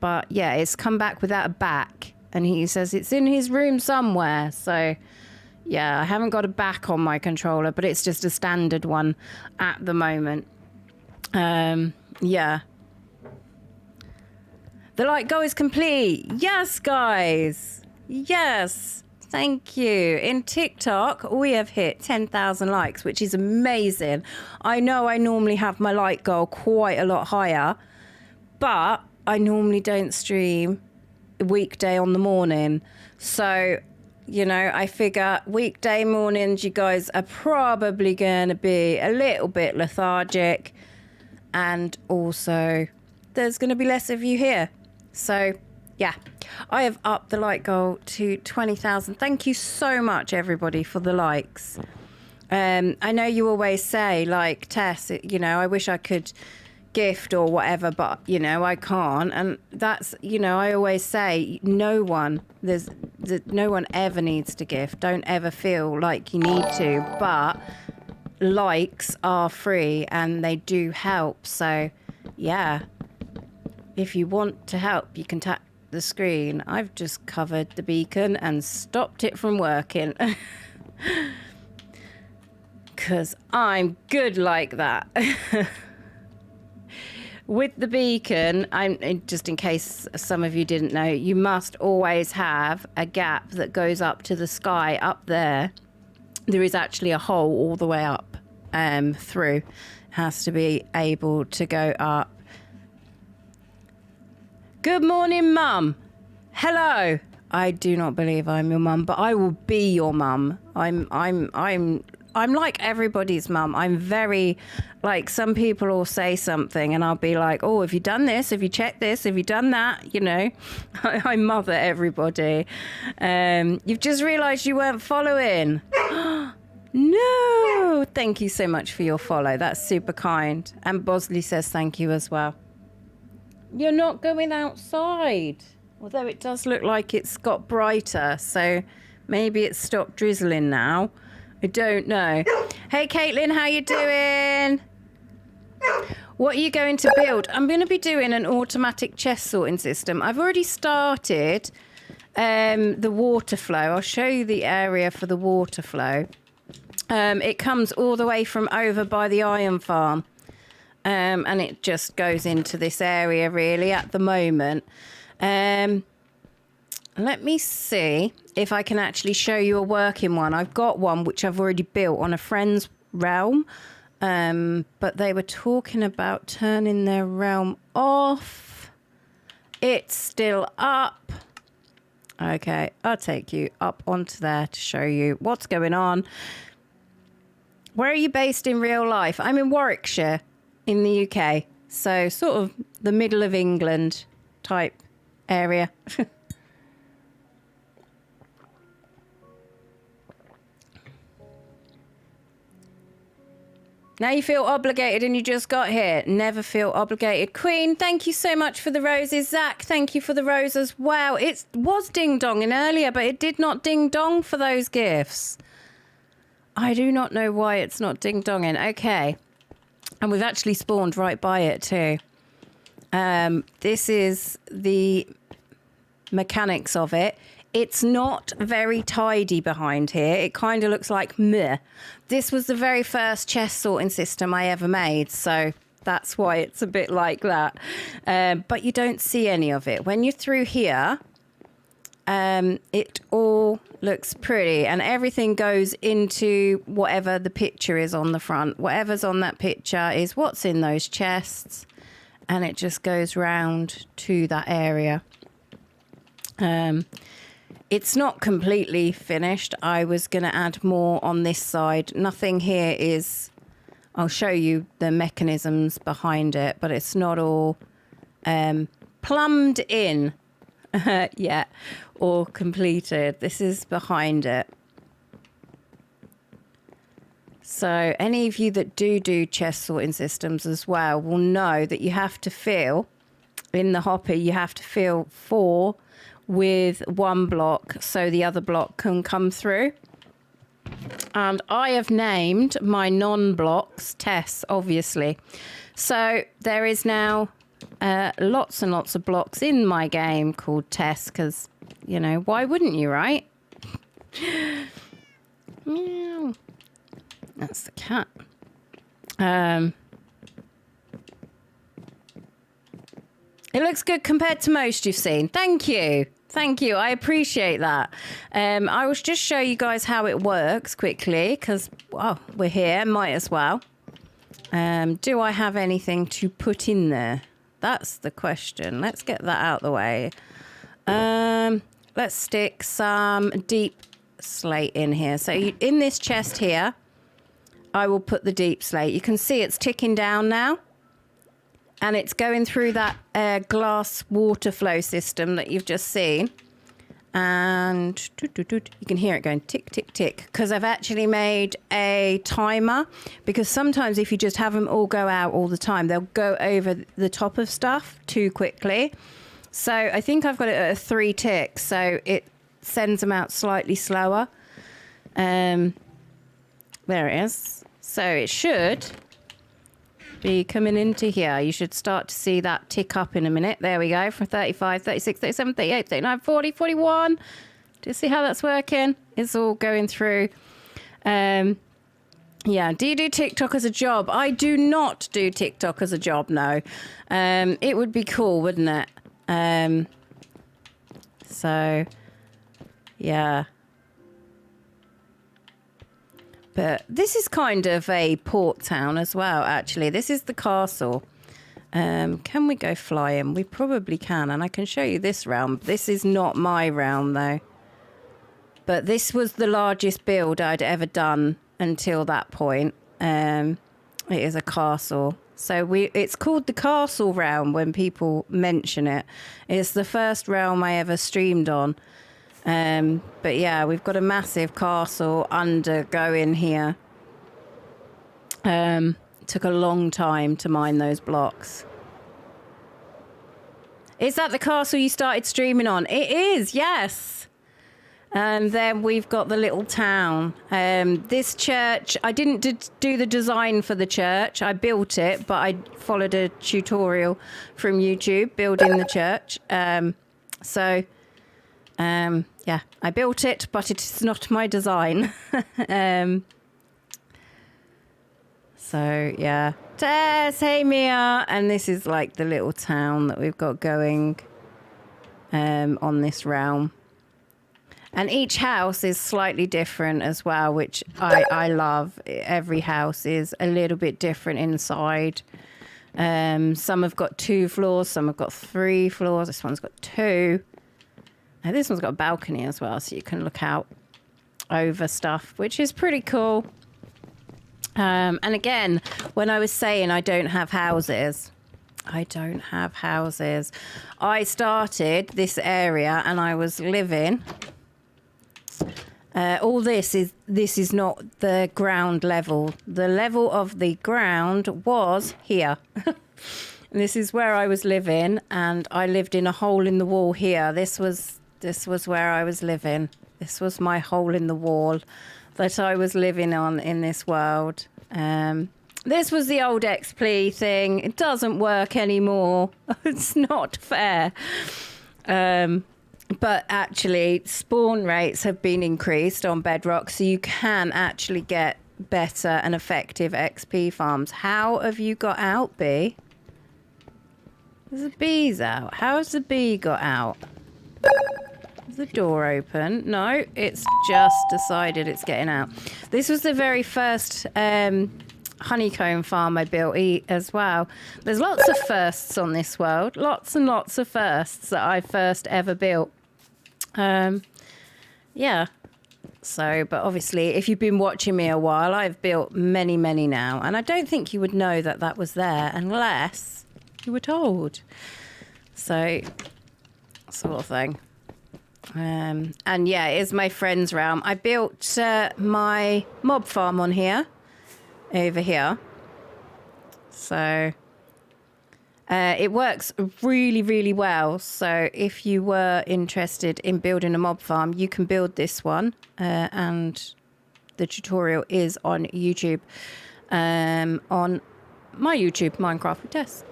But yeah, it's come back without a back, and he says it's in his room somewhere. So yeah, I haven't got a back on my controller, but it's just a standard one at the moment. Yeah. The light goal is complete. Yes, guys. Yes. Thank you. In TikTok, we have hit 10,000 likes, which is amazing. I know I normally have my like goal quite a lot higher, but I normally don't stream weekday on the morning. So, you know, I figure weekday mornings, you guys are probably going to be a little bit lethargic. And also, there's going to be less of you here. So, yeah, I have upped the like goal to 20,000. Thank you so much, everybody, for the likes. I know you always say, like, Tess, you know, I wish I could gift or whatever, but you know I can't, and that's, you know, I always say no one ever needs to gift. Don't ever feel like you need to, but likes are free and they do help. So yeah, if you want to help, you can tap the screen. I've just covered the beacon and stopped it from working because I'm good like that. With the beacon, just in case some of you didn't know, you must always have a gap that goes up to the sky up there. There is actually a hole all the way up through. It has to be able to go up. Good morning, Mum. Hello. I do not believe I'm your mum, but I will be your mum. I'm like everybody's mum. I'm very, like, some people will say something and I'll be like, oh, have you done this? Have you checked this? Have you done that? You know, I mother everybody. You've just realised you weren't following. No. Thank you so much for your follow. That's super kind. And Bosley says thank you as well. You're not going outside. Although it does look like it's got brighter. So maybe it's stopped drizzling now. I don't know. Hey, Caitlin, how you doing? What are you going to build? I'm going to be doing an automatic chest sorting system. I've already started the water flow. I'll show you the area for the water flow. It comes all the way from over by the iron farm. And it just goes into this area, really, at the moment. Let me see if I can actually show you a working one. I've got one which I've already built on a friend's realm, but they were talking about turning their realm off. It's still up. Okay, I'll take you up onto there to show you what's going on. Where are you based in real life? I'm in Warwickshire in the UK, so sort of the middle of England type area. Now you feel obligated and you just got here. Never feel obligated. Queen, thank you so much for the roses. Zach, thank you for the roses. Wow, it was ding-donging earlier, but it did not ding-dong for those gifts. I do not know why it's not ding-donging. Okay. And we've actually spawned right by it too. This is the mechanics of it. It's not very tidy behind here. It kind of looks like meh. This was the very first chest sorting system I ever made, so that's why it's a bit like that. But you don't see any of it. When you're through here, it all looks pretty, and everything goes into whatever the picture is on the front. Whatever's on that picture is what's in those chests, and it just goes round to that area. It's not completely finished. I was going to add more on this side. Nothing here is... I'll show you the mechanisms behind it, but it's not all plumbed in yet or completed. This is behind it. So any of you that do chest sorting systems as well will know that you have to fill in the hopper. You have to fill 4 with 1 block so the other block can come through. And I have named my non-blocks Tess, obviously. So there is now lots and lots of blocks in my game called Tess, because, you know, why wouldn't you, right? Meow. That's the cat. It looks good compared to most you've seen. Thank you. Thank you. I appreciate that. I will just show you guys how it works quickly because, well, we're here. Might as well. Do I have anything to put in there? That's the question. Let's get that out of the way. Let's stick some deep slate in here. So in this chest here, I will put the deep slate. You can see it's ticking down now. And it's going through that glass water flow system that you've just seen. And you can hear it going tick, tick, tick. Because I've actually made a timer. Because sometimes if you just have them all go out all the time, they'll go over the top of stuff too quickly. So I think I've got it at a 3 ticks. So it sends them out slightly slower. There it is. So it should... be coming into here. You should start to see that tick up in a minute. There we go. From 35, 36, 37, 38, 39, 40, 41. Do you see how that's working? It's all going through. Yeah. Do you do TikTok as a job? I do not do TikTok as a job, no. It would be cool, wouldn't it? So, yeah. But this is kind of a port town as well, actually. This is the castle. Can we go flying? We probably can, and I can show you this realm. This is not my realm, though. But this was the largest build I'd ever done until that point. It is a castle. So it's called the castle realm when people mention it. It's the first realm I ever streamed on. But yeah, we've got a massive castle undergoing here. Took a long time to mine those blocks. Is that the castle you started streaming on? It is, yes. And then we've got the little town. This church, I didn't do the design for the church. I built it, but I followed a tutorial from YouTube building the church. Yeah, I built it, but it is not my design. So, yeah. Tess, hey, Mia. And this is like the little town that we've got going on this realm. And each house is slightly different as well, which I love. Every house is a little bit different inside. Some have got 2 floors, some have got 3 floors. This one's got 2. Now, this one's got a balcony as well, so you can look out over stuff, which is pretty cool. And again, when I was saying I don't have houses, I don't have houses. I started this area and I was living All this is not the ground level. The level of the ground was here. This is where I was living, and I lived in a hole in the wall here. This was where I was living. This was my hole in the wall that I was living on in this world. This was the old XP thing. It doesn't work anymore. It's not fair. But actually, spawn rates have been increased on Bedrock, so you can actually get better and effective XP farms. How have you got out, bee? There's the bees out. How's the bee got out? Is the door open? No, it's just decided it's getting out. This was the very first honeycomb farm I built as well. There's lots of firsts on this world. Lots and lots of firsts that I first ever built. Yeah. So, but obviously, if you've been watching me a while, I've built many, many now. And I don't think you would know that that was there unless you were told. So, sort of thing. And yeah, it is my friend's realm. I built my mob farm on here, over here. So it works really, really well. So if you were interested in building a mob farm, you can build this one. And the tutorial is on YouTube, on my YouTube, Minecraft with Tess.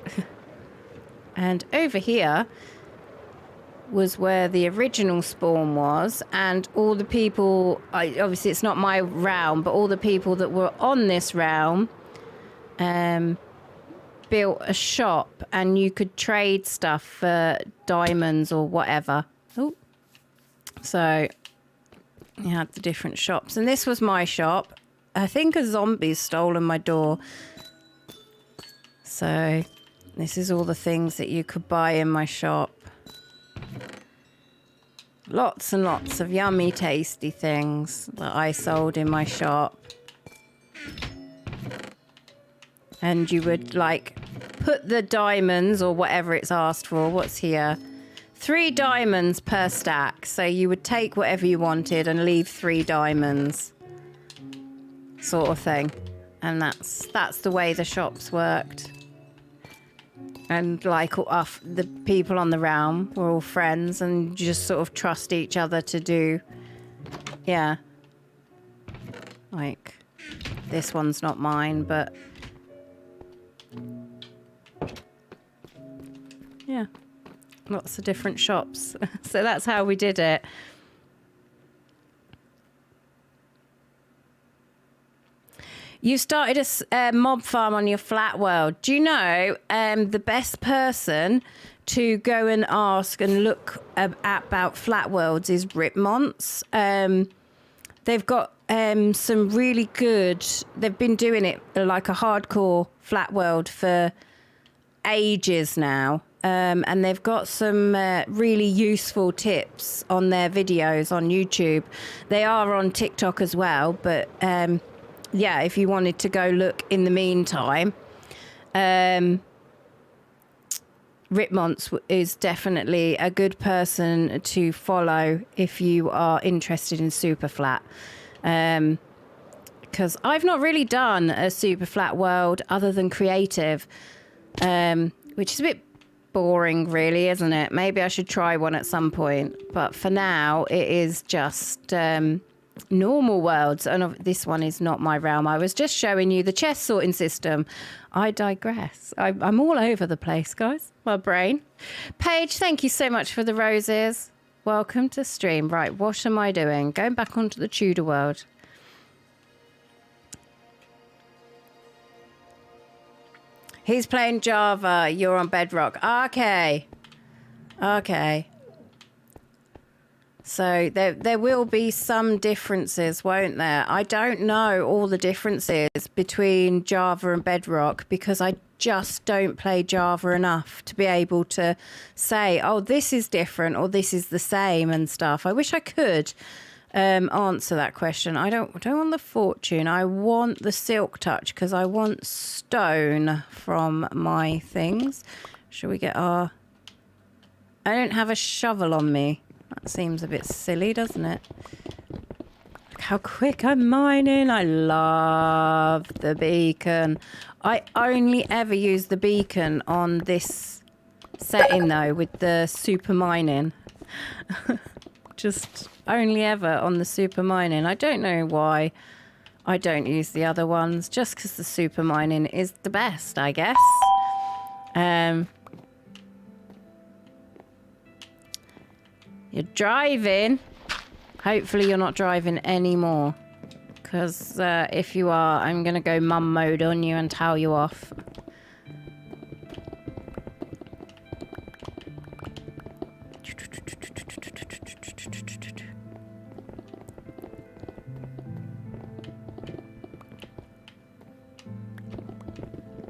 And over here was where the original spawn was, and all the people, obviously it's not my realm, but all the people that were on this realm built a shop, and you could trade stuff for diamonds or whatever. Oh, so you had the different shops, and this was my shop. I think a zombie's stolen my door. So this is all the things that you could buy in my shop. Lots and lots of yummy, tasty things that I sold in my shop. And you would, like, put the diamonds or whatever it's asked for. What's here? 3 diamonds per stack. So you would take whatever you wanted and leave 3 diamonds. Sort of thing. And that's the way the shops worked. And like the people on the realm were all friends and just sort of trust each other to do, yeah. Like, this one's not mine, but yeah, lots of different shops. So that's how we did it. You started a mob farm on your flat world. Do you know the best person to go and ask and look about flat worlds is Ripmonts? They've got some really good... They've been doing it like a hardcore flat world for ages now. And they've got some really useful tips on their videos on YouTube. They are on TikTok as well, but... yeah, if you wanted to go look in the meantime, Ripmonts is definitely a good person to follow if you are interested in super flat. Because I've not really done a super flat world other than creative, which is a bit boring, really, isn't it? Maybe I should try one at some point. But for now, it is just... normal worlds, and this one is not my realm. I was just showing you the chest sorting system. I digress. I'm all over the place, guys. My brain. Paige, thank you so much for the roses. Welcome to stream. Right, what am I doing? Going back onto the Tudor world. He's playing Java. You're on Bedrock. Okay. So there will be some differences, won't there? I don't know all the differences between Java and Bedrock because I just don't play Java enough to be able to say, oh, this is different or this is the same and stuff. I wish I could answer that question. I don't want the fortune. I want the silk touch because I want stone from my things. Shall we get our... I don't have a shovel on me. That seems a bit silly, doesn't it? how quick I'm mining. I love the beacon. I only ever use the beacon on this setting though, with the super mining. Just only ever on the super mining. I don't know why I don't use the other ones, just because the super mining is the best, I guess. You're driving. Hopefully you're not driving anymore, because if you are, I'm going to go mum mode on you and tell you off.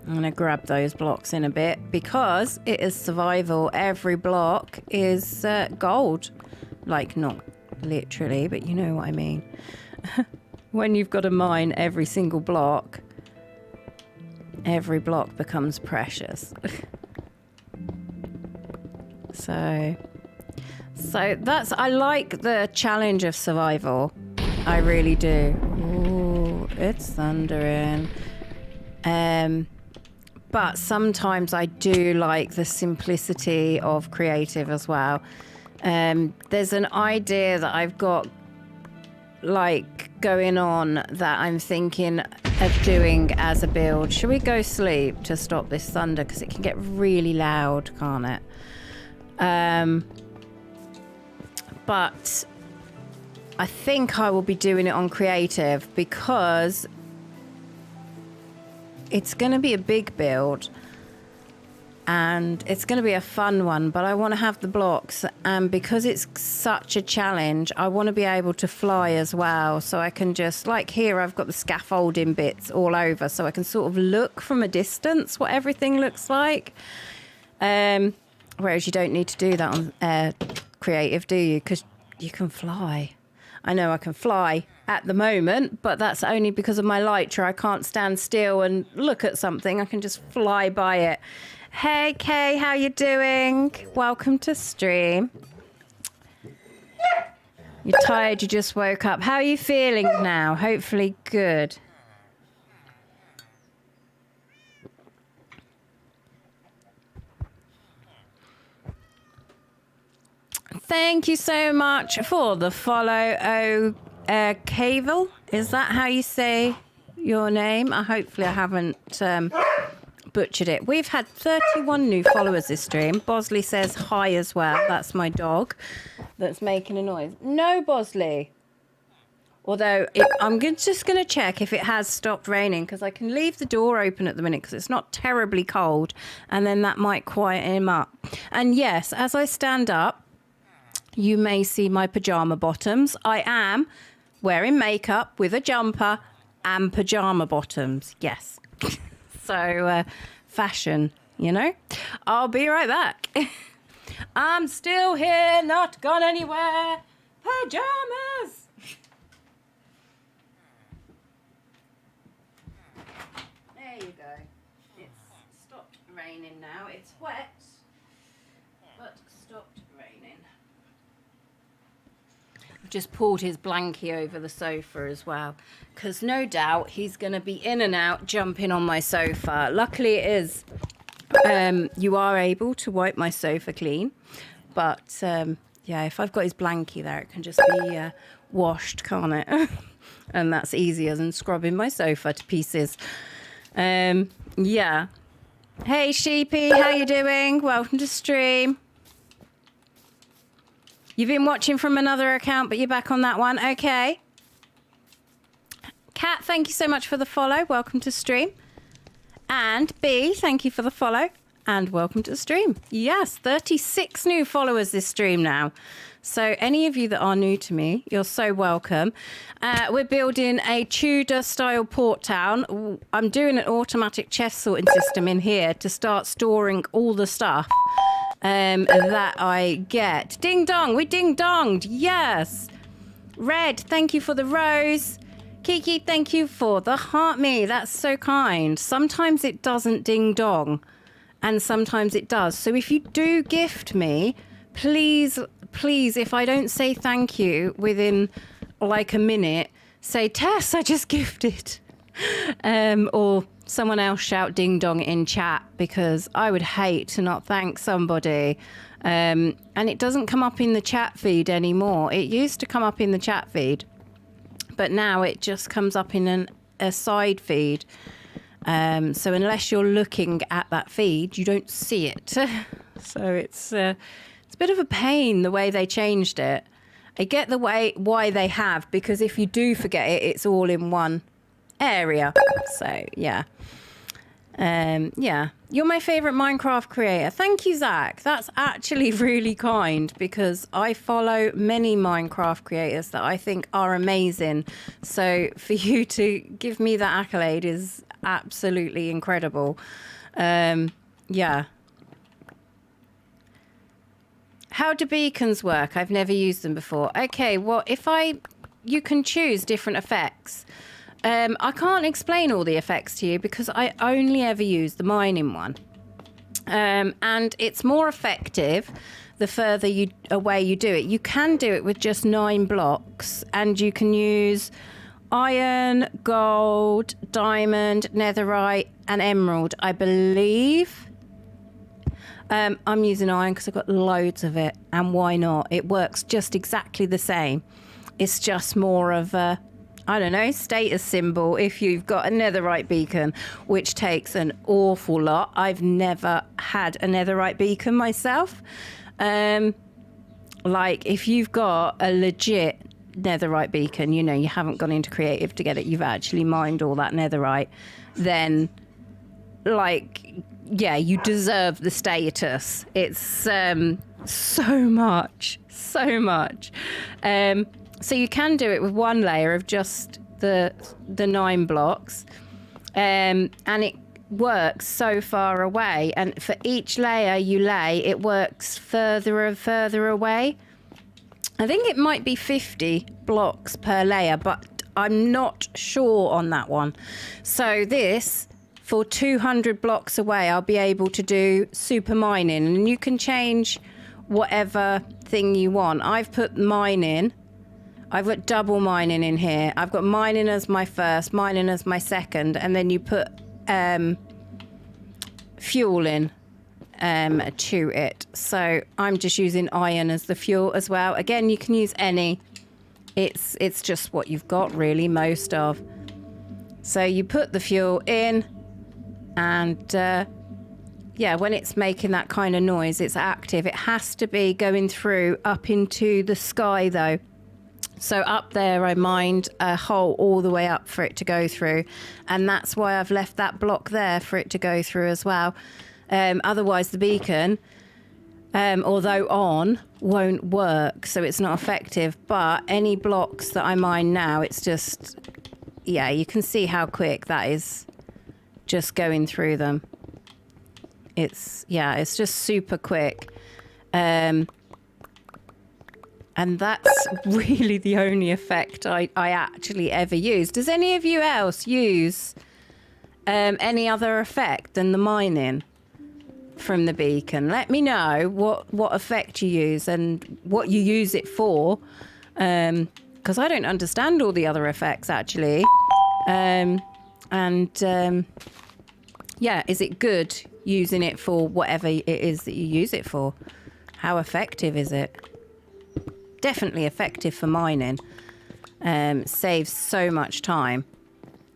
I'm going to grab those blocks in a bit because it is survival. Every block is gold. Like, not literally, but you know what I mean. When you've got to mine every single block, every block becomes precious. So that's, I like the challenge of survival. I really do. Ooh, it's thundering. But sometimes I do like the simplicity of creative as well. There's an idea that I've got like going on that I'm thinking of doing as a build. Should we go sleep to stop this thunder? Because it can get really loud, can't it? But I think I will be doing it on creative because it's going to be a big build and it's going to be a fun one, but I want to have the blocks, and because it's such a challenge, I want to be able to fly as well, so I can just, like here I've got the scaffolding bits all over, so I can sort of look from a distance what everything looks like, whereas you don't need to do that on creative, do you? Because you can fly. I know I can fly at the moment, but that's only because of my Lytra. I can't stand still and look at something. I can just fly by it. Hey, Kay, how you doing? Welcome to stream. You're tired, you just woke up. How are you feeling now? Hopefully good. Thank you so much for the follow, Cavill. Is that how you say your name? Hopefully I haven't butchered it. We've had 31 new followers this stream. Bosley says hi as well. That's my dog that's making a noise. No, Bosley. Although I'm just going to check if it has stopped raining, because I can leave the door open at the minute because it's not terribly cold, and then that might quieten him up. And yes, as I stand up, you may see my pajama bottoms. I am wearing makeup with a jumper and pajama bottoms. Yes. So fashion, you know. I'll be right back. I'm still here, not gone anywhere. Pajamas. There you go. It's stopped raining now. It's wet, but stopped raining. I've just pulled his blankie over the sofa as well, because no doubt he's going to be in and out, jumping on my sofa. Luckily it is, you are able to wipe my sofa clean, but yeah, if I've got his blankie there, it can just be washed, can't it? And that's easier than scrubbing my sofa to pieces. Yeah. Hey Sheepy, how you doing? Welcome to stream. You've been watching from another account, but you're back on that one. Okay. Kat, thank you so much for the follow. Welcome to stream. And B, thank you for the follow. And welcome to the stream. Yes, 36 new followers this stream now. So any of you that are new to me, you're so welcome. We're building a Tudor-style port town. I'm doing an automatic chest sorting system in here to start storing all the stuff that I get. Ding dong, we ding donged. Yes. Red, thank you for the rose. Kiki, thank you for the heart me. That's so kind. Sometimes it doesn't ding dong, and sometimes it does. So if you do gift me, please, if I don't say thank you within like a minute, say, Tess, I just gifted. Or someone else shout ding dong in chat, because I would hate to not thank somebody. And it doesn't come up in the chat feed anymore. It used to come up in the chat feed, but now it just comes up in a side feed. So unless you're looking at that feed, you don't see it. So it's a bit of a pain the way they changed it. I get the why they have, because if you do forget it, it's all in one area. So yeah. Yeah, you're my favorite Minecraft creator. Thank you, Zach. That's actually really kind, because I follow many Minecraft creators that I think are amazing. So for you to give me that accolade is absolutely incredible. Yeah. How do beacons work? I've never used them before. Okay, well, you can choose different effects. I can't explain all the effects to you because I only ever use the mining one. And it's more effective the further away you do it. You can do it with just 9 blocks, and you can use iron, gold, diamond, netherite, and emerald, I believe. I'm using iron because I've got loads of it, and why not? It works just exactly the same. It's just more of a, I don't know, status symbol if you've got a netherite beacon, which takes an awful lot. I've never had a netherite beacon myself. Like, if you've got a legit netherite beacon, you know, you haven't gone into creative to get it, you've actually mined all that netherite, then, like, yeah, you deserve the status. It's so much. So you can do it with one layer of just the 9 blocks, and it works so far away. And for each layer you lay, it works further and further away. I think it might be 50 blocks per layer, but I'm not sure on that one. So this, for 200 blocks away, I'll be able to do super mining, and you can change whatever thing you want. I've put mining. I've got double mining in here. I've got mining as my first, mining as my second, and then you put fuel in to it. So I'm just using iron as the fuel as well. Again, you can use any. It's just what you've got, really, most of. So you put the fuel in, and yeah, when it's making that kind of noise, it's active. It has to be going through up into the sky, though. So up there, I mined a hole all the way up for it to go through. And that's why I've left that block there for it to go through as well. Otherwise, the beacon, although on, won't work. So it's not effective. But any blocks that I mine now, it's just, yeah, you can see how quick that is just going through them. It's just super quick. And that's really the only effect I actually ever use. Does any of you else use any other effect than the mining from the beacon? Let me know what effect you use and what you use it for. Because I don't understand all the other effects, actually. Yeah, is it good using it for whatever it is that you use it for? How effective is it? Definitely effective for mining. Saves so much time.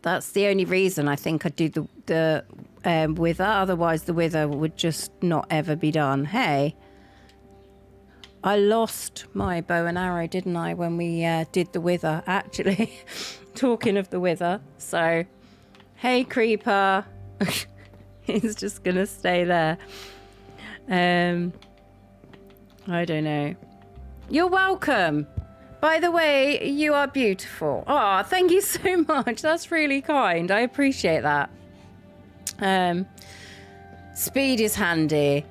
That's the only reason I think I'd do the wither. Otherwise, the wither would just not ever be done. Hey, I lost my bow and arrow, didn't I, when we did the wither, actually. Talking of the wither. So, hey, creeper. He's just going to stay there. I don't know. You're welcome. By the way, you are beautiful. Oh, thank you so much. That's really kind. I appreciate that. Speed is handy.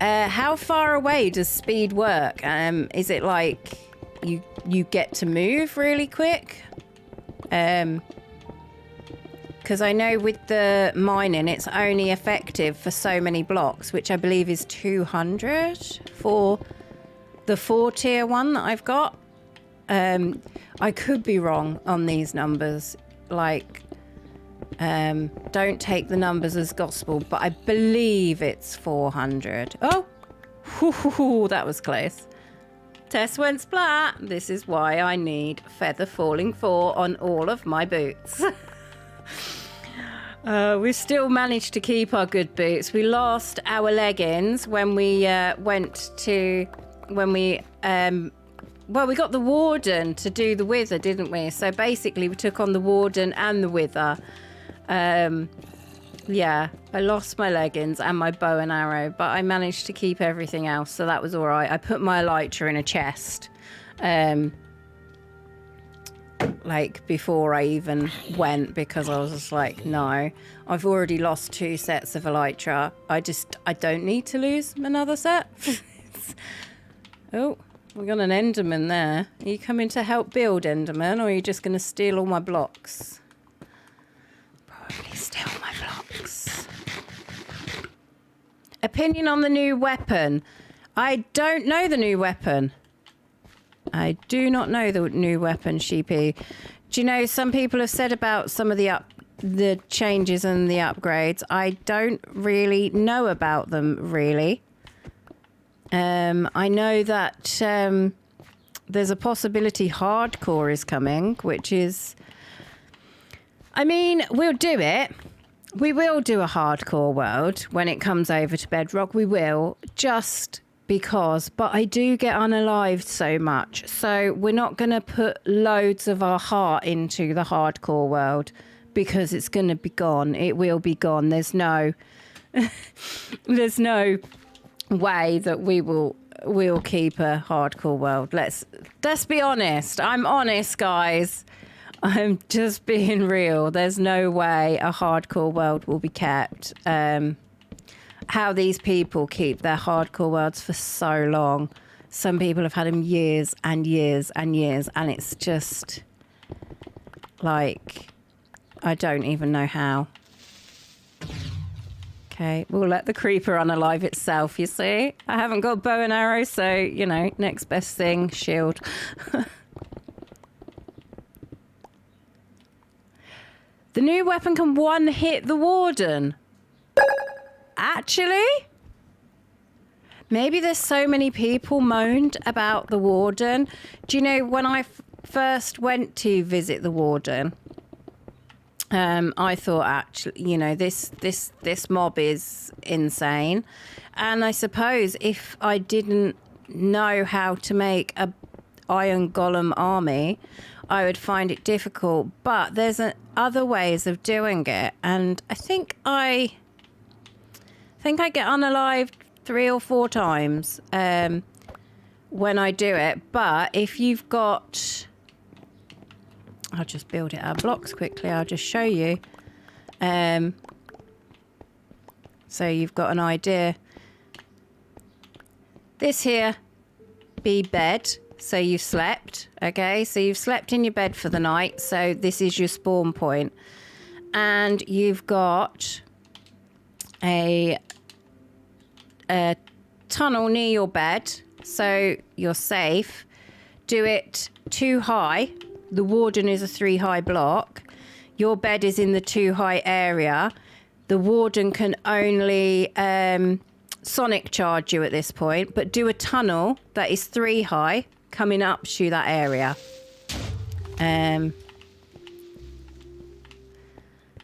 How far away does speed work? Is it like you get to move really quick? Because I know with the mining, it's only effective for so many blocks, which I believe is 200 for the 4 tier one that I've got. I could be wrong on these numbers. Like, don't take the numbers as gospel, but I believe it's 400. Oh, that was close. Tess went splat. This is why I need Feather Falling 4 on all of my boots. We still managed to keep our good boots. We lost our leggings when we we got the Warden to do the Wither, didn't we? So basically we took on the Warden and the Wither. Yeah, I lost my leggings and my bow and arrow, but I managed to keep everything else, so that was all right. I put my elytra in a chest, like before I even went, because I was just like, no, I've already lost 2 sets of elytra. I don't need to lose another set. Oh, we got an Enderman there. Are you coming to help build, Enderman, or are you just going to steal all my blocks? Probably steal my blocks. Opinion on the new weapon. I don't know the new weapon. I do not know the new weapon, Sheepy. Do you know, some people have said about some of the changes and the upgrades. I don't really know about them, really. I know that there's a possibility hardcore is coming, which is... I mean, we'll do it. We will do a hardcore world when it comes over to Bedrock. We will, just because. But I do get unalived so much. So we're not going to put loads of our heart into the hardcore world because it's going to be gone. It will be gone. There's no... there's no way that we'll keep a hardcore world. Let's be honest. I'm honest, guys. I'm just being real. There's no way a hardcore world will be kept. How these people keep their hardcore worlds for so long. Some people have had them years and years and years, and it's just like, I don't even know how. Okay, we'll let the creeper unalive itself, you see? I haven't got bow and arrow, so, you know, next best thing, shield. The new weapon can one-hit the Warden. Actually? Maybe there's so many people moaned about the Warden. Do you know, when I first went to visit the Warden... I thought, actually, you know, this mob is insane. And I suppose if I didn't know how to make a Iron Golem army, I would find it difficult. But there's other ways of doing it. And I think I get unalived 3 or 4 times when I do it. But if you've got... I'll just build it out of blocks quickly. I'll just show you. So you've got an idea. This here be bed. So you've slept. Okay, so you've slept in your bed for the night. So this is your spawn point. And you've got a tunnel near your bed. So you're safe. Do it 2 high. The Warden is a 3 high block. Your bed is in the 2 high area. The Warden can only sonic charge you at this point, but do a tunnel that is 3 high coming up to that area.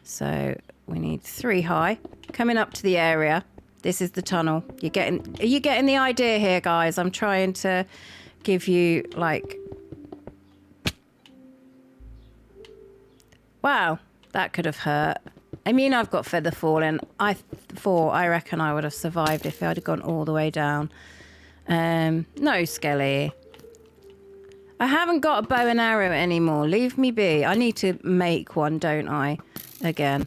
So we need 3 high coming up to the area. This is the tunnel. Are you getting the idea here, guys? I'm trying to give you, like... Wow, that could have hurt. I mean, I've got feather falling. I reckon I would have survived if I'd have gone all the way down. No, Skelly. I haven't got a bow and arrow anymore. Leave me be. I need to make one, don't I? Again.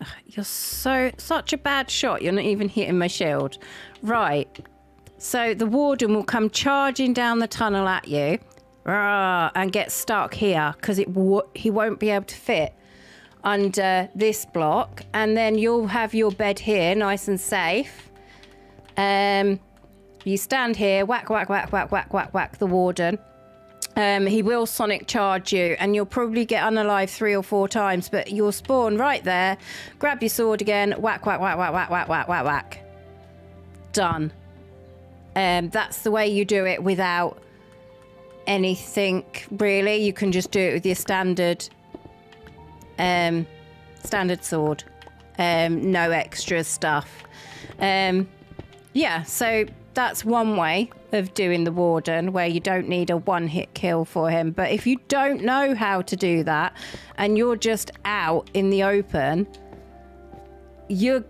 Ugh, you're such a bad shot. You're not even hitting my shield. Right. So the Warden will come charging down the tunnel at you. And get stuck here because he won't be able to fit under this block, and then you'll have your bed here nice and safe, and You stand here, whack, whack, whack, whack, whack, whack, whack the warden. He will sonic charge you, and you'll probably get unalive 3 or 4 times, but you'll spawn right there, grab your sword again, whack, whack, whack, whack, whack, whack, whack, whack, whack. Done. That's the way you do it without anything, really. You can just do it with your standard sword. No extra stuff. Yeah, so that's one way of doing the warden, where you don't need a one-hit kill for him. But if you don't know how to do that and you're just out in the open, the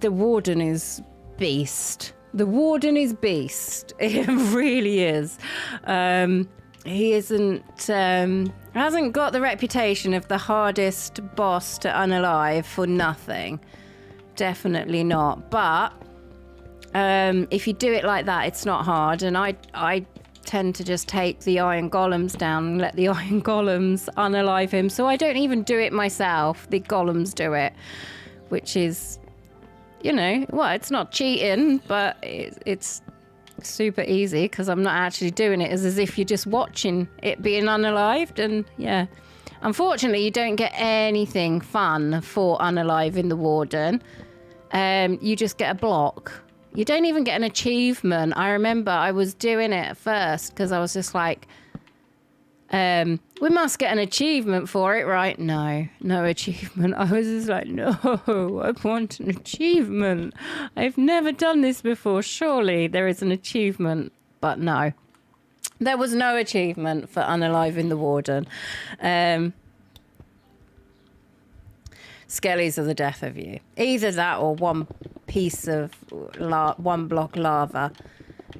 warden is beast. The warden is beast. It really is. He hasn't got the reputation of the hardest boss to unalive for nothing. Definitely not. But if you do it like that, it's not hard. And I tend to just take the iron golems down and let the iron golems unalive him. So I don't even do it myself. The golems do it, which is, you know, well, it's not cheating, but it's super easy because I'm not actually doing it. It's as if you're just watching it being unalived. And yeah, unfortunately, you don't get anything fun for unaliving the warden. You just get a block. You don't even get an achievement. I remember I was doing it at first because I was just like, we must get an achievement for it, right? No achievement. I was just like, no, I want an achievement. I've never done this before. Surely there is an achievement. But no, there was no achievement for unaliving the warden. Skellies are the death of you. Either that or one piece of one block lava.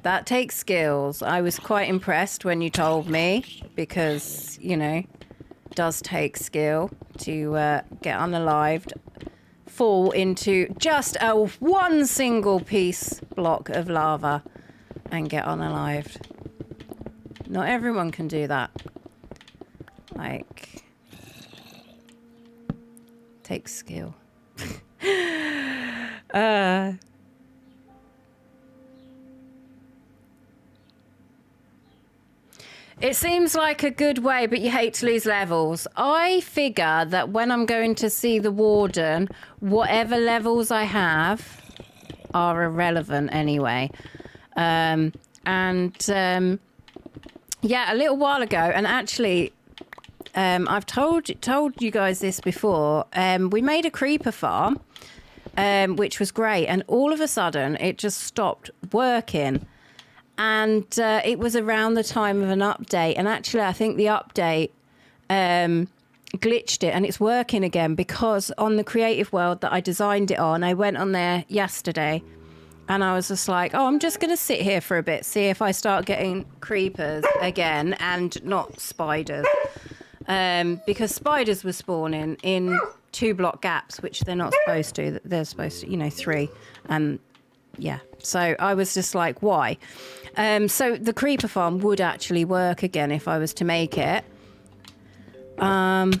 That takes skills. I was quite impressed when you told me, because, you know, it does take skill to get unalived, fall into just one single piece block of lava and get unalived. Not everyone can do that. Like, takes skill. It seems like a good way, but you hate to lose levels. I figure that when I'm going to see the warden, whatever levels I have are irrelevant anyway. Yeah, a little while ago, and actually, I've told you guys this before. We made a creeper farm, which was great, and all of a sudden it just stopped working. And it was around the time of an update. And actually, I think the update glitched it, and it's working again, because on the creative world that I designed it on, I went on there yesterday and I was just like, oh, I'm just going to sit here for a bit, see if I start getting creepers again and not spiders. Because spiders were spawning in 2 block gaps, which they're not supposed to. They're supposed to, you know, 3. And yeah, so I was just like, why? So the creeper farm would actually work again if I was to make it. Ow.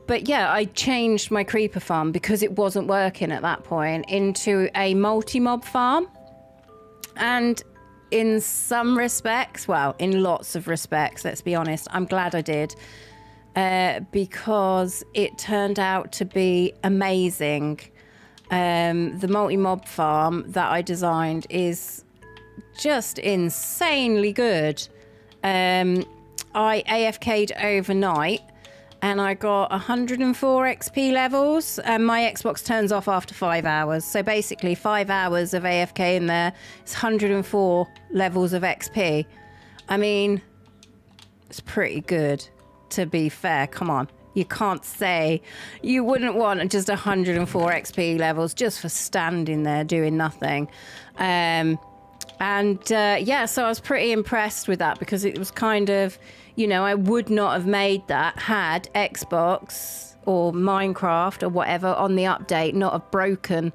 But yeah, I changed my creeper farm because it wasn't working at that point into a multi-mob farm. And in some respects, well, in lots of respects, let's be honest, I'm glad I did. Because it turned out to be amazing. The multi-mob farm that I designed is just insanely good. I AFK'd overnight and I got 104 XP levels, and my Xbox turns off after 5 hours. So basically 5 hours of AFK in there is 104 levels of XP. I mean, it's pretty good. To be fair, come on. You can't say you wouldn't want just 104 XP levels just for standing there doing nothing. Yeah, so I was pretty impressed with that, because it was kind of, you know, I would not have made that had Xbox or Minecraft or whatever on the update not have broken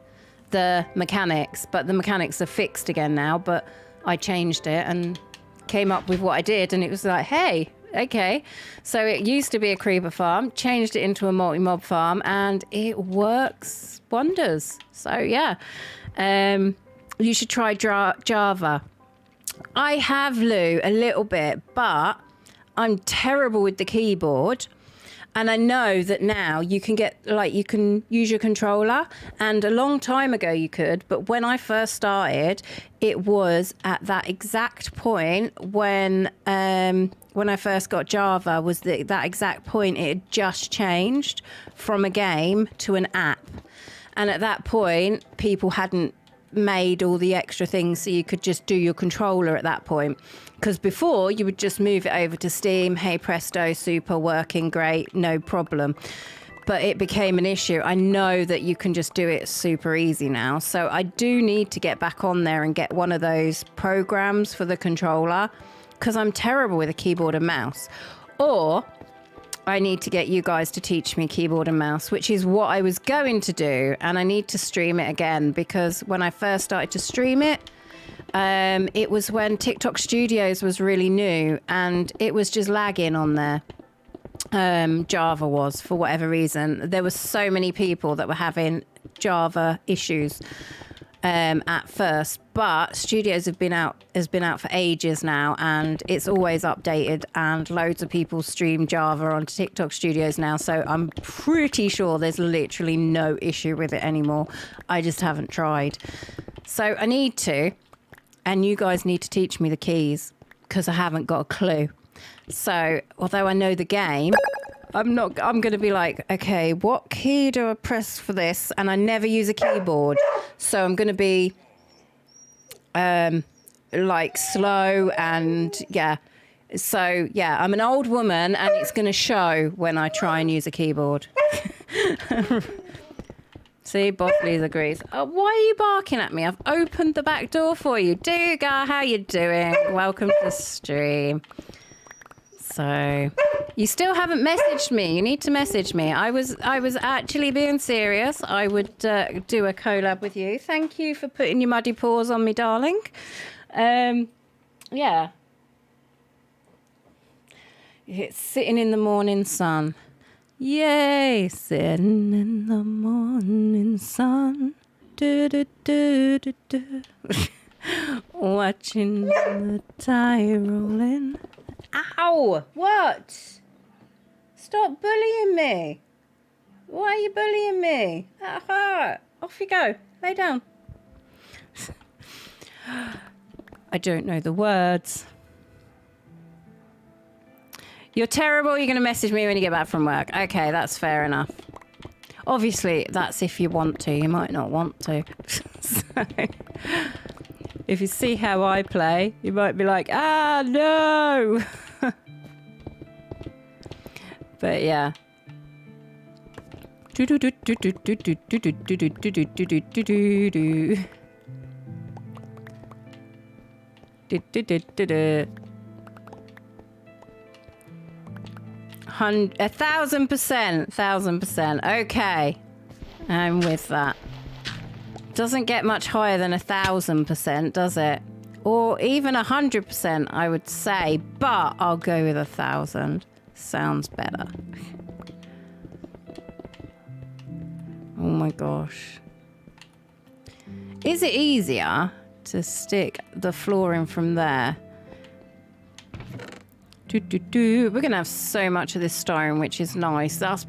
the mechanics. But the mechanics are fixed again now, but I changed it and came up with what I did, and it was like, hey, Okay. So it used to be a creeper farm, changed it into a multi-mob farm, and it works wonders. So yeah, you should try Java. I have, Lou, a little bit, but I'm terrible with the keyboard. And I know that now you can you can use your controller, and a long time ago you could, but when I first started, it was at that exact point when I first got Java, was that exact point it had just changed from a game to an app. And at that point, people hadn't made all the extra things so you could just do your controller at that point. Because before, you would just move it over to Steam. Hey, presto, super, working, great, no problem. But it became an issue. I know that you can just do it super easy now. So I do need to get back on there and get one of those programs for the controller, because I'm terrible with a keyboard and mouse. Or I need to get you guys to teach me keyboard and mouse, which is what I was going to do. And I need to stream it again, because when I first started to stream it, it was when TikTok Studios was really new, and it was just lagging on there. Java was, for whatever reason. There were so many people that were having Java issues at first, but Studios has been out for ages now, and it's always updated, and loads of people stream Java on TikTok Studios now, so I'm pretty sure there's literally no issue with it anymore. I just haven't tried. So I need to, and you guys need to teach me the keys, because I haven't got a clue. So although I know the game, I'm going to be like, okay, what key do I press for this? And I never use a keyboard. So I'm going to be like slow, and yeah. So yeah, I'm an old woman, and it's going to show when I try and use a keyboard. See, Bosley's agrees. Oh, why are you barking at me? I've opened the back door for you. Duga, how you doing? Welcome to the stream. So, you still haven't messaged me. You need to message me. I was actually being serious. I would do a collab with you. Thank you for putting your muddy paws on me, darling. Yeah. It's sitting in the morning sun. Yay, sitting in the morning sun. Do, do, do, do, do. Watching the tide rolling. Ow! What? Stop bullying me. Why are you bullying me? That hurt. Off you go. Lay down. I don't know the words. You're terrible. You're going to message me when you get back from work. Okay, that's fair enough. Obviously, that's if you want to. You might not want to. So, if you see how I play, you might be like, ah, no. But yeah. $1,000%, 1,000%. Okay, I'm with that. Doesn't get much higher than 1,000%, does it? Or even 100%, I would say. But I'll go with 1,000. Sounds better. Oh my gosh. Is it easier to stick the flooring from there? We're going to have so much of this stone, which is nice. That's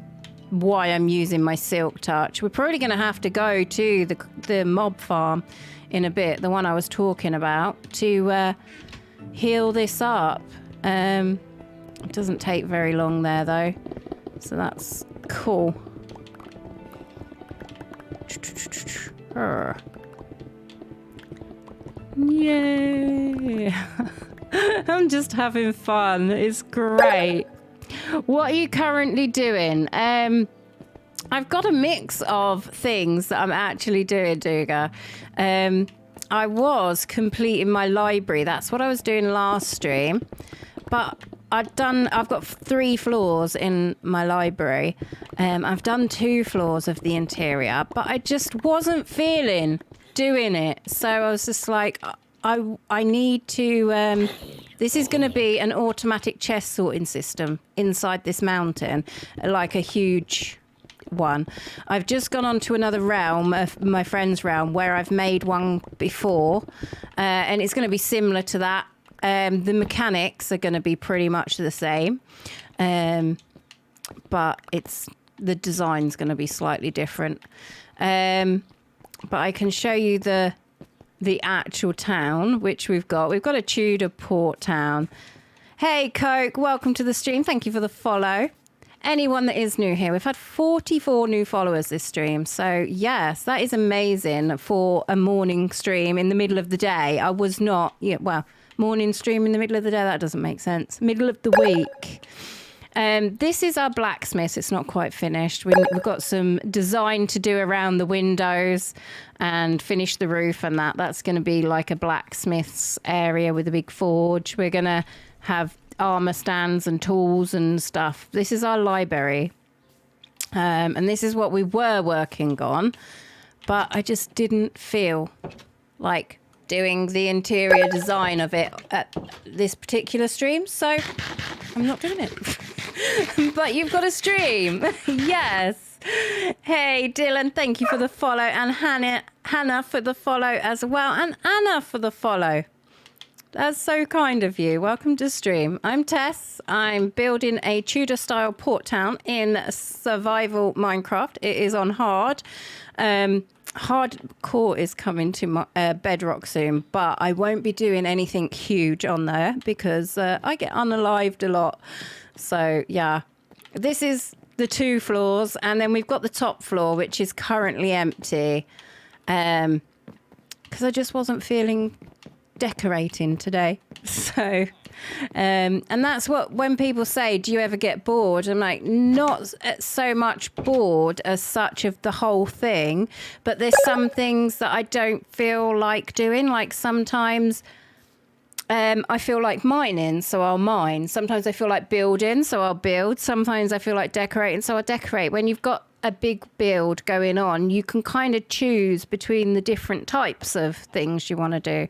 why I'm using my Silk Touch. We're probably going to have to go to the mob farm in a bit, the one I was talking about, to heal this up. It doesn't take very long there, though. So that's cool. Yay! I'm just having fun. It's great. What are you currently doing? I've got a mix of things that I'm actually doing, Duga. I was completing my library. That's what I was doing last stream. But I've got 3 floors in my library. I've done 2 floors of the interior, but I just wasn't feeling doing it. So I was just like, I need to. This is going to be an automatic chest sorting system inside this mountain, like a huge one. I've just gone on to another realm, my friend's realm, where I've made one before, and it's going to be similar to that. The mechanics are going to be pretty much the same, but the design's going to be slightly different. But I can show you the actual town, which we've got. We've got a Tudor port town. Hey, Coke, welcome to the stream. Thank you for the follow. Anyone that is new here, we've had 44 new followers this stream. So, yes, that is amazing for a morning stream in the middle of the day. I was not, morning stream in the middle of the day, that doesn't make sense. Middle of the week. This is our blacksmith. It's not quite finished. We've got some design to do around the windows and finish the roof and that. That's going to be like a blacksmith's area with a big forge. We're going to have armor stands and tools and stuff. This is our library. And this is what we were working on. But I just didn't feel like doing the interior design of it at this particular stream. So I'm not doing it. But you've got a stream. Yes. Hey, Dylan, thank you for the follow. And Hannah for the follow as well. And Anna for the follow. That's so kind of you. Welcome to stream. I'm Tess. I'm building a Tudor-style port town in survival Minecraft. It is on hard. Hardcore is coming to my, Bedrock soon, but I won't be doing anything huge on there because I get unalived a lot. So, yeah, this is the 2 floors, and then we've got the top floor, which is currently empty because I just wasn't feeling decorating today. So, and that's when people say, do you ever get bored? I'm like, not so much bored as such of the whole thing, but there's some things that I don't feel like doing. Like sometimes I feel like mining, so I'll mine. Sometimes I feel like building, so I'll build. Sometimes I feel like decorating, so I'll decorate. When you've got a big build going on, you can kind of choose between the different types of things you want to do.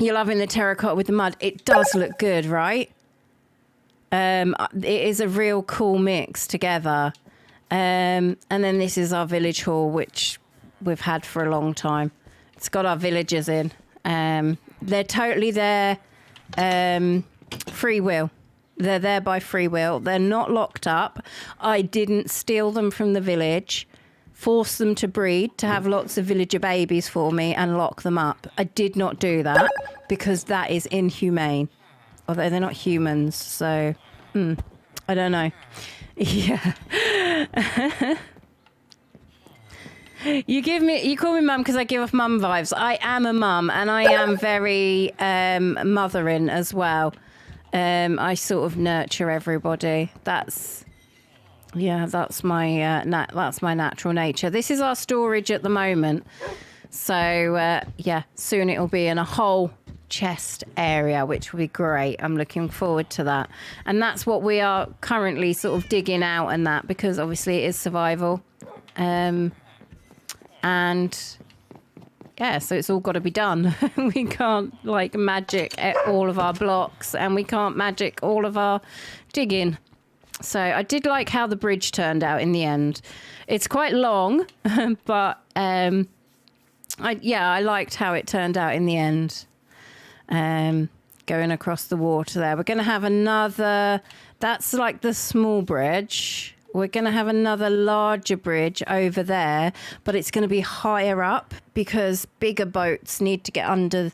You're loving the terracotta with the mud. It does look good, right? It is a real cool mix together. And then this is our village hall, which we've had for a long time. It's got our villagers in. They're totally there, free will. They're there by free will. They're not locked up. I didn't steal them from the village, force them to breed, to have lots of villager babies for me and lock them up. I did not do that because that is inhumane. Although they're not humans, so I don't know. Yeah. You call me mum because I give off mum vibes. I am a mum, and I am very mothering as well. I sort of nurture everybody. That's my natural nature. This is our storage at the moment. So soon it'll be in a whole chest area, which will be great. I'm looking forward to that. And that's what we are currently sort of digging out, and that because obviously it is survival. And yeah, so it's all got to be done. We can't like magic all of our blocks, and we can't magic all of our digging. So I did like how the bridge turned out in the end. It's quite long, but I liked how it turned out in the end. Going across the water there. We're going to have another, that's like the small bridge. We're going to have another larger bridge over there, but it's going to be higher up because bigger boats need to get under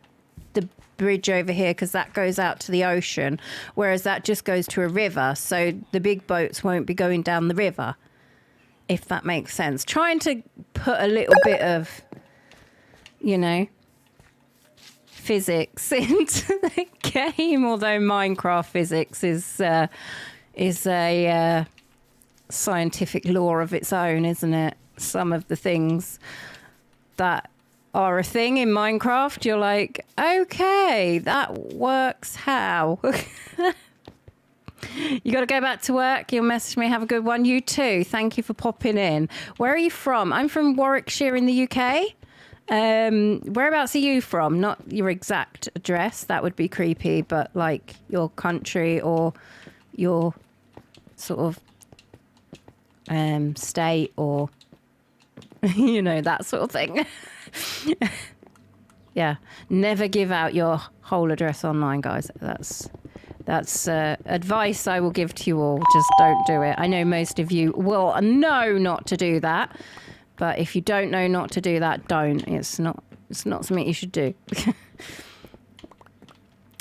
the bridge over here because that goes out to the ocean, whereas that just goes to a river. So the big boats won't be going down the river, if that makes sense. Trying to put a little bit of, physics into the game, although Minecraft physics is a scientific law of its own, isn't it? Some of the things that are a thing in Minecraft, you're like, okay, that works how? You got to go back to work. You'll message me. Have a good one. You too. Thank you for popping in. Where are you from? I'm from Warwickshire in the UK. Whereabouts are you from? Not your exact address. That would be creepy, but like your country or your sort of state or, you know, that sort of thing. Yeah. Never give out your whole address online, guys. That's advice I will give to you all. Just don't do it. I know most of you will know not to do that. But if you don't know not to do that, don't. It's not something you should do.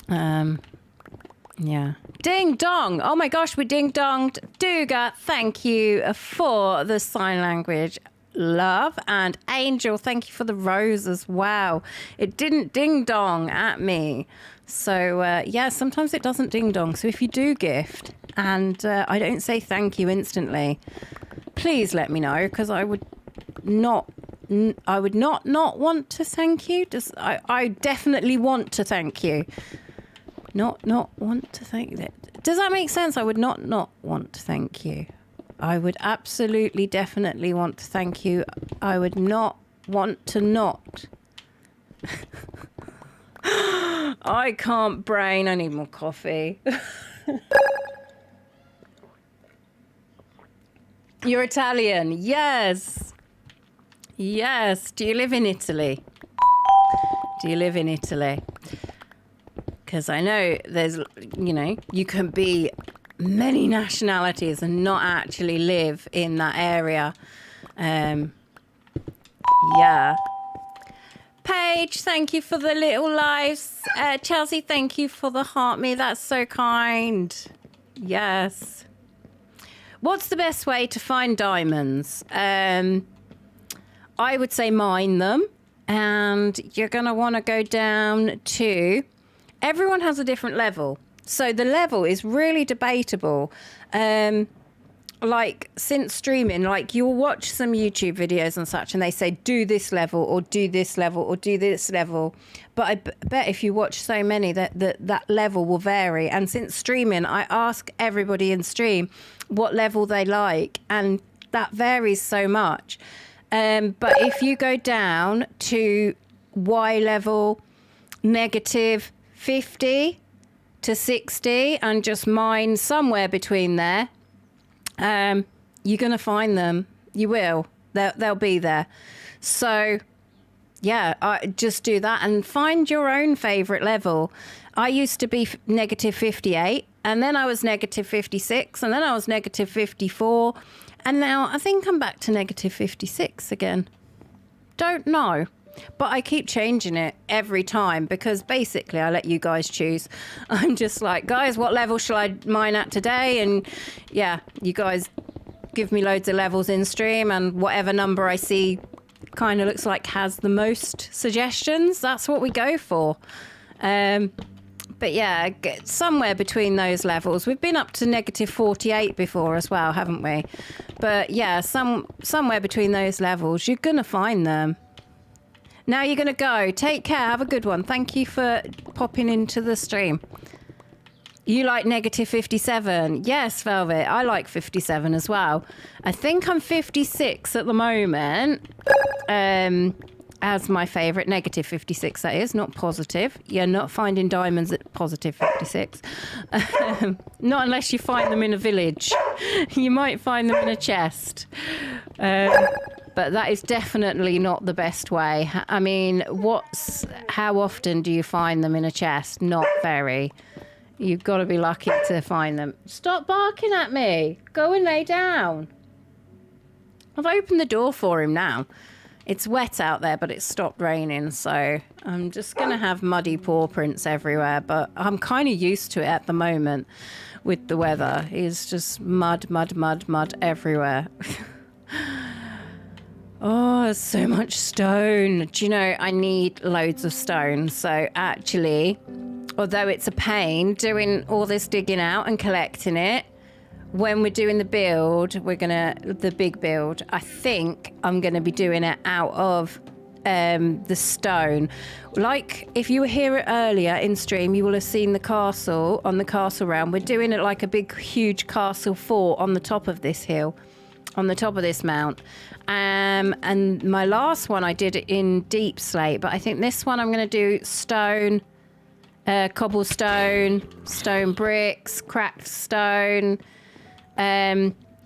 Yeah. Ding dong. Oh my gosh, we ding donged. Duga, thank you for the sign language. Love. And Angel, thank you for the roses. Wow. It didn't ding dong at me. So, yeah, sometimes it doesn't ding dong. So if you do gift and I don't say thank you instantly, please let me know, because I would not want to thank you. I definitely want to thank you. Not want to thank you. Does that make sense? I would not want to thank you. I would absolutely, definitely want to thank you. I would not want to not. I can't brain. I need more coffee. You're Italian. Yes. Yes. Do you live in Italy? Do you live in Italy? Because I know there's, you know, you can be many nationalities and not actually live in that area. Yeah. Paige, thank you for the little lives. Chelsea, thank you for the heart me. That's so kind. Yes. What's the best way to find diamonds? I would say mine them. And you're going to want to go down to... Everyone has a different level. So the level is really debatable. Like, since streaming, like, you'll watch some YouTube videos and such, and they say, do this level, or do this level, or do this level. But I bet if you watch so many, that level will vary. And since streaming, I ask everybody in stream what level they like, and that varies so much. But if you go down to Y level, -50 to 60, and just mine somewhere between there, you're going to find them. You will. They'll be there. So, yeah, just do that and find your own favourite level. I used to be -58, and then I was -56, and then I was -54, and now I think I'm back to -56 again. Don't know. But I keep changing it every time, because basically I let you guys choose. I'm just like, guys, what level shall I mine at today? And yeah, you guys give me loads of levels in stream, and whatever number I see kind of looks like has the most suggestions, that's what we go for. But yeah, somewhere between those levels. We've been up to -48 before as well, haven't we? But yeah, somewhere between those levels, you're going to find them. Now you're going to go. Take care. Have a good one. Thank you for popping into the stream. You like -57? Yes, Velvet. I like 57 as well. I think I'm 56 at the moment. As my favourite. -56, that is. Not positive. You're not finding diamonds at +56. Not unless you find them in a village. You might find them in a chest. But that is definitely not the best way. I mean, how often do you find them in a chest? Not very. You've got to be lucky to find them. Stop barking at me. Go and lay down. I've opened the door for him now. It's wet out there, but it's stopped raining, so I'm just going to have muddy paw prints everywhere. But I'm kind of used to it at the moment with the weather. It's just mud everywhere. Oh, there's so much stone. Do you know, I need loads of stone. So actually, although it's a pain doing all this digging out and collecting it, when we're doing the build, the big build, I think I'm going to be doing it out of the stone. Like, if you were here earlier in stream, you will have seen the castle on the castle realm. We're doing it like a big, huge castle fort on the top of this hill. on the top of this mount. And my last one I did it in deep slate, but I think this one I'm going to do stone, cobblestone, stone bricks, cracked stone,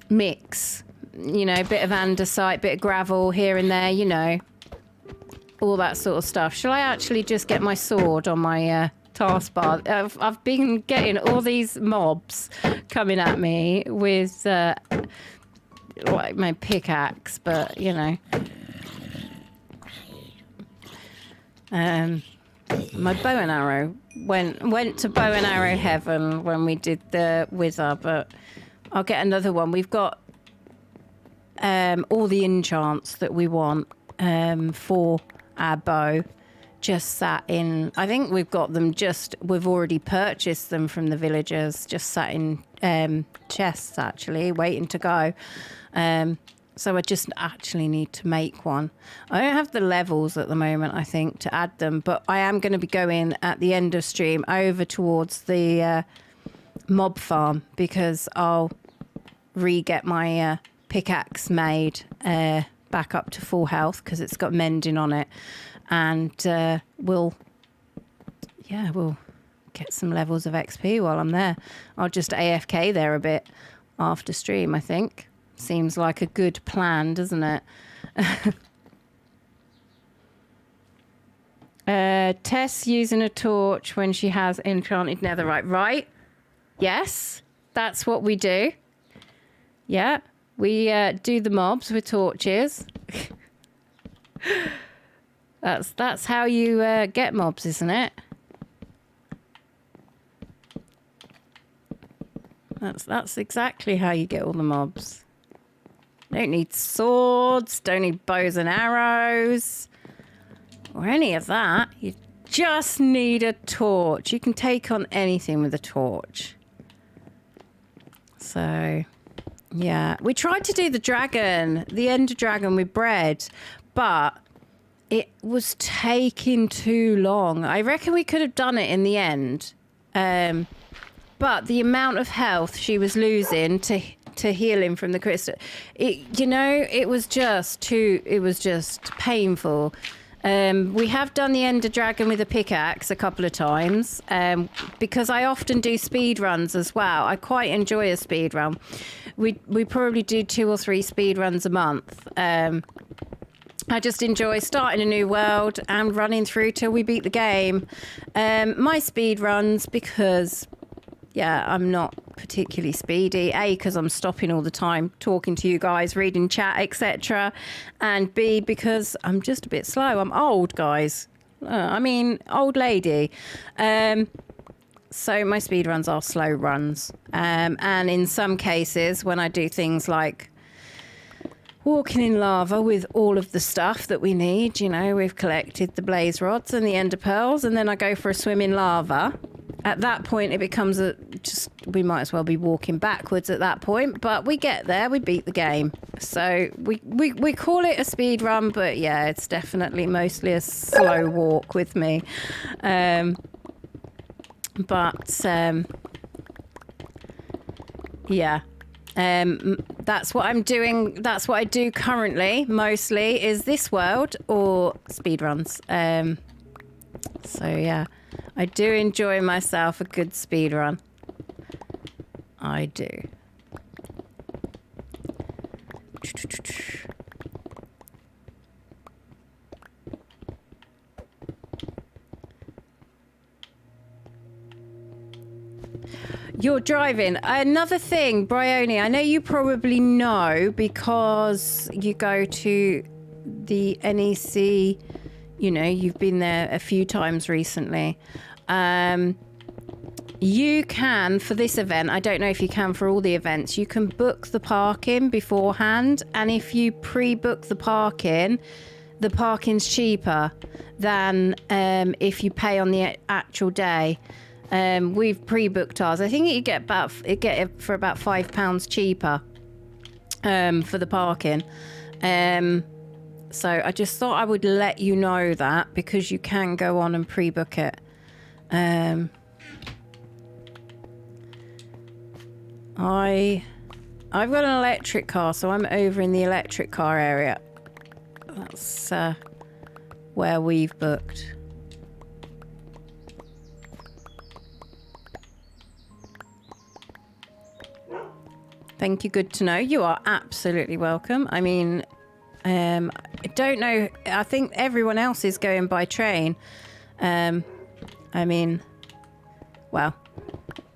mix. You know, bit of andesite, bit of gravel here and there, you know, all that sort of stuff. Shall I actually just get my sword on my taskbar? I've been getting all these mobs coming at me with like my pickaxe, but you know, my bow and arrow went to bow and arrow heaven when we did the wither, but I'll get another one. We've got all the enchants that we want for our bow just sat in. I think we've got them we've already purchased them from the villagers, just sat in chests actually, waiting to go. So I just actually need to make one. I don't have the levels at the moment, I think, to add them, but I am going to be going at the end of stream over towards the mob farm because I'll re-get my pickaxe made back up to full health because it's got mending on it, and we'll get some levels of XP while I'm there. I'll just AFK there a bit after stream, I think. Seems like a good plan, doesn't it? Tess using a torch when she has enchanted netherite. Right? Yes, that's what we do. Yeah, we do the mobs with torches. That's how you get mobs, isn't it? That's exactly how you get all the mobs. Don't need swords, don't need bows and arrows, or any of that. You just need a torch. You can take on anything with a torch. So, yeah. We tried to do the Ender Dragon with bread, but it was taking too long. I reckon we could have done it in the end. But the amount of health she was losing to heal him from the crystal, it was just painful. We have done the Ender Dragon with a pickaxe a couple of times because I often do speed runs as well. I quite enjoy a speed run. We probably do 2 or 3 speed runs a month. I just enjoy starting a new world and running through till we beat the game. My speed runs because, yeah, I'm not particularly speedy. A, because I'm stopping all the time, talking to you guys, reading chat, etc. And B, because I'm just a bit slow. I'm old, guys. Old lady. So my speed runs are slow runs. And in some cases, when I do things like walking in lava with all of the stuff that we need, we've collected the blaze rods and the ender pearls, and then I go for a swim in lava. At that point, it becomes we might as well be walking backwards at that point, but we get there, we beat the game. So we call it a speed run, but yeah, it's definitely mostly a slow walk with me. Yeah. That's what I'm doing. That's what I do currently, mostly, is this world or speed runs. So yeah, I do enjoy myself a good speed run. I do. You're driving. Another thing, Bryony, I know you probably know because you go to the NEC, you've been there a few times recently. You can, for this event, I don't know if you can for all the events, you can book the parking beforehand. And if you pre-book the parking's cheaper than if you pay on the actual day. We've pre-booked ours. I think you get it for about £5 cheaper for the parking. So I just thought I would let you know that because you can go on and pre-book it. I I've got an electric car, so I'm over in the electric car area. That's where we've booked. Thank you, good to know. You are absolutely welcome. I mean, I don't know. I think everyone else is going by train. I mean, well,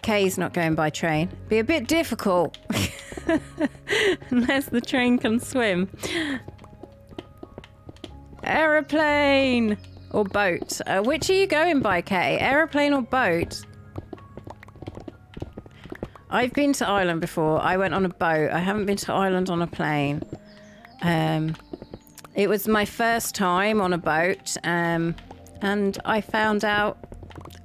Kay's not going by train. Be a bit difficult. Unless the train can swim. Aeroplane or boat. Which are you going by, Kay? Aeroplane or boat? I've been to Ireland before. I went on a boat. I haven't been to Ireland on a plane. It was my first time on a boat, and I found out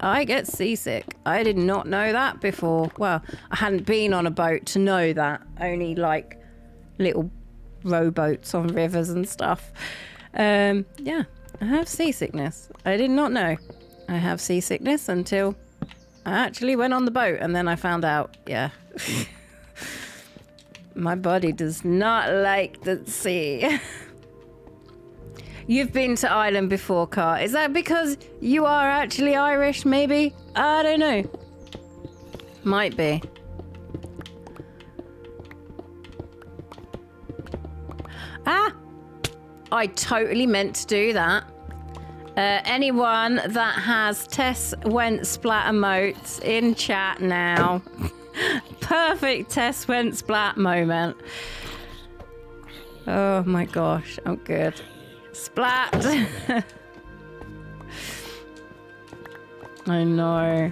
I get seasick. I did not know that before. Well, I hadn't been on a boat to know that. Only like little rowboats on rivers and stuff. Yeah, I have seasickness. I did not know I have seasickness until I actually went on the boat, and then I found out, yeah. My body does not like the sea. You've been to Ireland before, Kat. Is that because you are actually Irish, maybe? I don't know. Might be. Ah! I totally meant to do that. Anyone that has Tess Went Splat emotes in chat now. Perfect Tess Went Splat moment. Oh my gosh, I'm good. Splat. I know.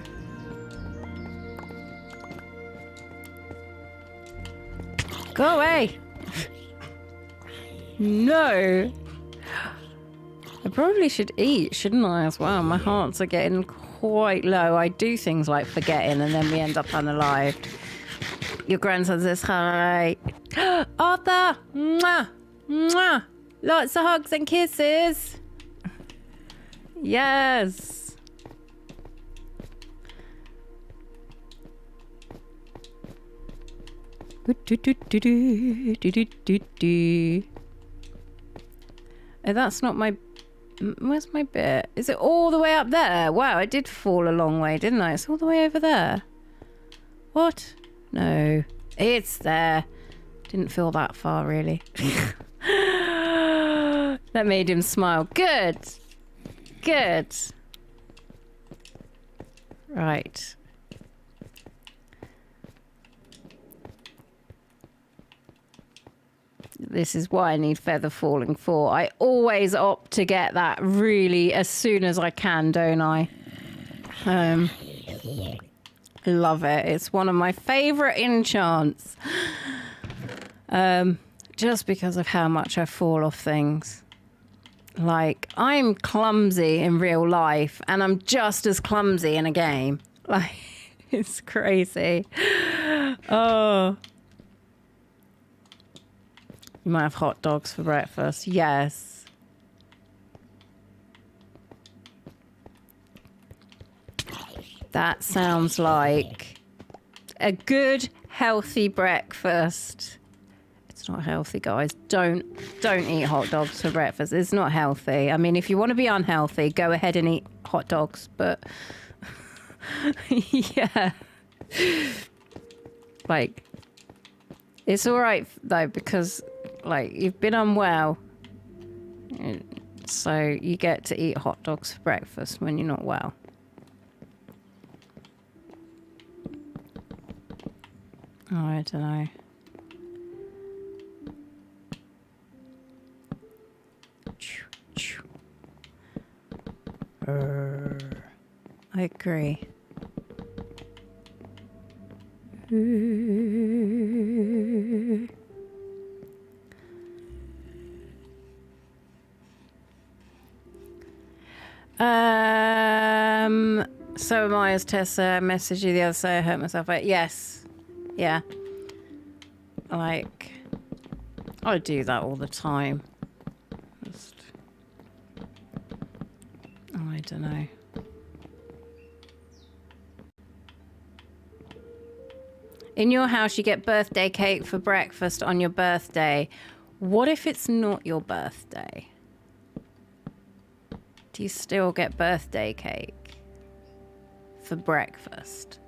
Go away. No. I probably should eat, shouldn't I, as well? My hearts are getting quite low. I do things like forgetting and then we end up unalived. Your grandson says hi. Arthur! Mwah! Mwah! Lots of hugs and kisses. Yes. That's not my... Where's my bit? Is it all the way up there? Wow, I did fall a long way, didn't I? It's all the way over there. What? No. It's there. Didn't feel that far, really. That made him smile. Good. Good. Right. This is what I need feather falling for. I always opt to get that really as soon as I can, don't I? Love it. It's one of my favourite enchants. Just because of how much I fall off things. Like, I'm clumsy in real life, and I'm just as clumsy in a game. Like, it's crazy. Oh. You might have hot dogs for breakfast. Yes. That sounds like a good, healthy breakfast. It's not healthy, guys. Don't eat hot dogs for breakfast. It's not healthy. I mean, if you want to be unhealthy, go ahead and eat hot dogs. But yeah. Like, it's all right, though, because... like, you've been unwell, so you get to eat hot dogs for breakfast when you're not well. Oh, I don't know. I agree. So am I, as Tessa messaged you the other day. I hurt myself. Yes. Yeah. Like, I do that all the time. Just, oh, I don't know. In your house, you get birthday cake for breakfast on your birthday. What if it's not your birthday? Do you still get birthday cake for breakfast?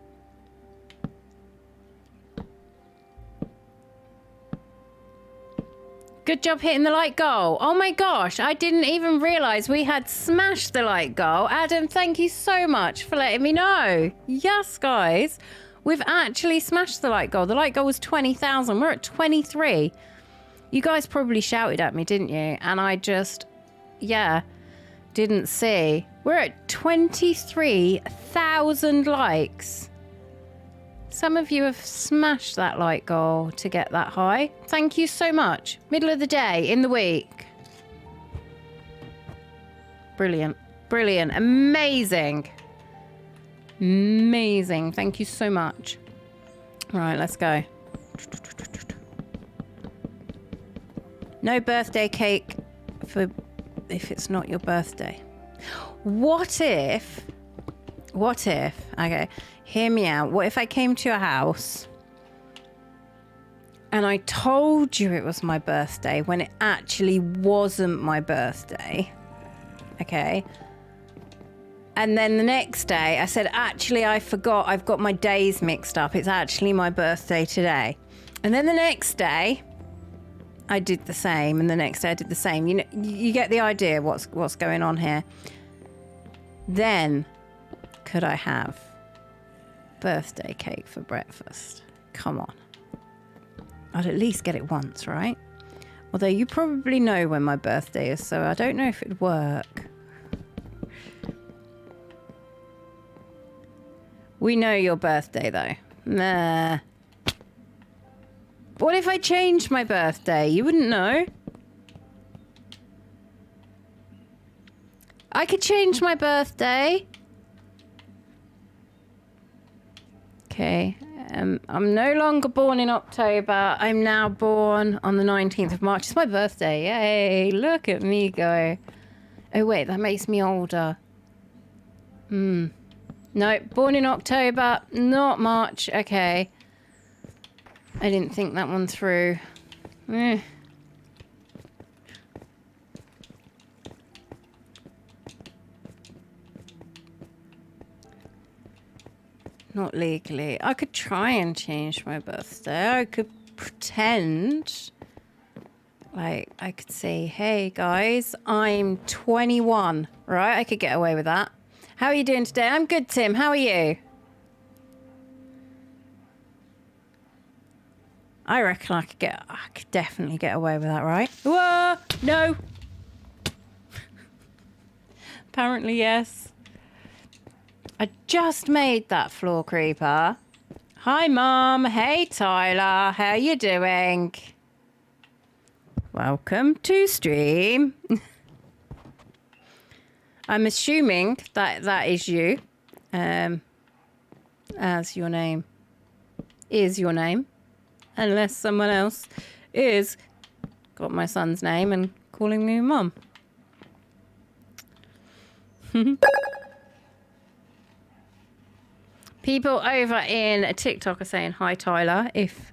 Good job hitting the like goal. Oh my gosh, I didn't even realize we had smashed the like goal. Adam, thank you so much for letting me know. Yes, guys, we've actually smashed the like goal. The like goal was 20,000. We're at 23. You guys probably shouted at me, didn't you? And I just, yeah, didn't see. We're at 23,000 likes. Some of you have smashed that like goal to get that high. Thank you so much. Middle of the day, in the week. Brilliant. Brilliant. Amazing. Amazing. Thank you so much. All right, let's go. No birthday cake for if it's not your birthday. What if, okay, hear me out. What if I came to your house and I told you it was my birthday when it actually wasn't my birthday? Okay. And then the next day I said, actually, I forgot. I've got my days mixed up. It's actually my birthday today. And then the next day I did the same. And the next day I did the same. You know, you get the idea what's going on here. Then could I have birthday cake for breakfast? Come on. I'd at least get it once, right? Although you probably know when my birthday is, so I don't know if it'd work. We know your birthday, though. Nah. What if I changed my birthday? You wouldn't know. I could change my birthday. Okay. I'm no longer born in October. I'm now born on the 19th of March. It's my birthday. Yay. Look at me go. Oh, wait. That makes me older. No. Born in October. Not March. Okay. I didn't think that one through. Not legally. I could try and change my birthday. I could pretend. Like, I could say, hey, guys, I'm 21. Right? I could get away with that. How are you doing today? I'm good, Tim. How are you? I reckon I could definitely get away with that, right? Whoa! No! Apparently, yes. I just made that floor creeper. Hi, Mum. Hey, Tyler. How you doing? Welcome to stream. I'm assuming that that is you. As your name is your name. Unless someone else is got my son's name and calling me Mum. People over in TikTok are saying hi, Tyler, if